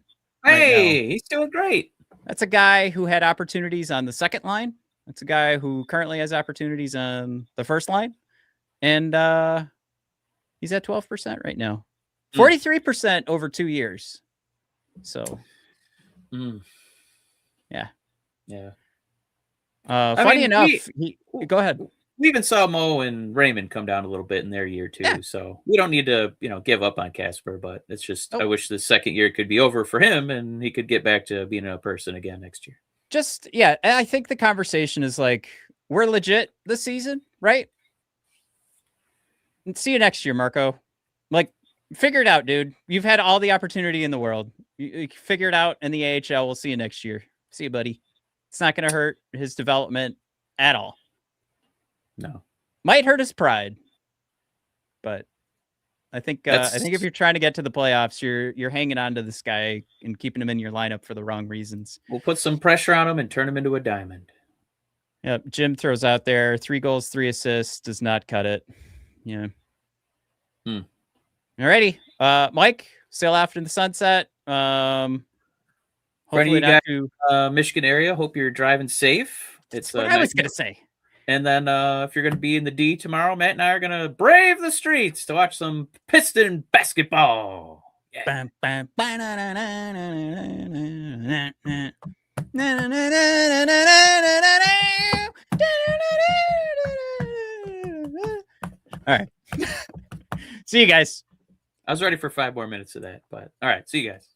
Hey, he's doing great. That's a guy who had opportunities on the second line. That's a guy who currently has opportunities on the first line. And he's at 12% right now. 43% over 2 years. So, yeah. Funny enough, go ahead. We even saw Mo and Raymond come down a little bit in their year too. So we don't need to, give up on Casper, but it's just, I wish the second year could be over for him and he could get back to being a person again next year. I think the conversation is like, we're legit this season, right? And see you next year, Marco. Like, figure it out, dude. You've had all the opportunity in the world. You figure it out in the AHL. We'll see you next year. See you, buddy. It's not going to hurt his development at all. No. Might hurt his pride. But I think if you're trying to get to the playoffs, you're hanging on to this guy and keeping him in your lineup for the wrong reasons. We'll put some pressure on him and turn him into a diamond. Yep. Jim throws out there 3 goals, 3 assists, does not cut it. Yeah. Alrighty. Mike, sail off in the sunset. Hopefully you guys, Michigan area, hope you're driving safe. It's what I was going to say. And then if you're going to be in the D tomorrow, Matt and I are going to brave the streets to watch some Piston basketball. Yeah. All right. See you guys. I was ready for 5 more minutes of that, but all right. See you guys.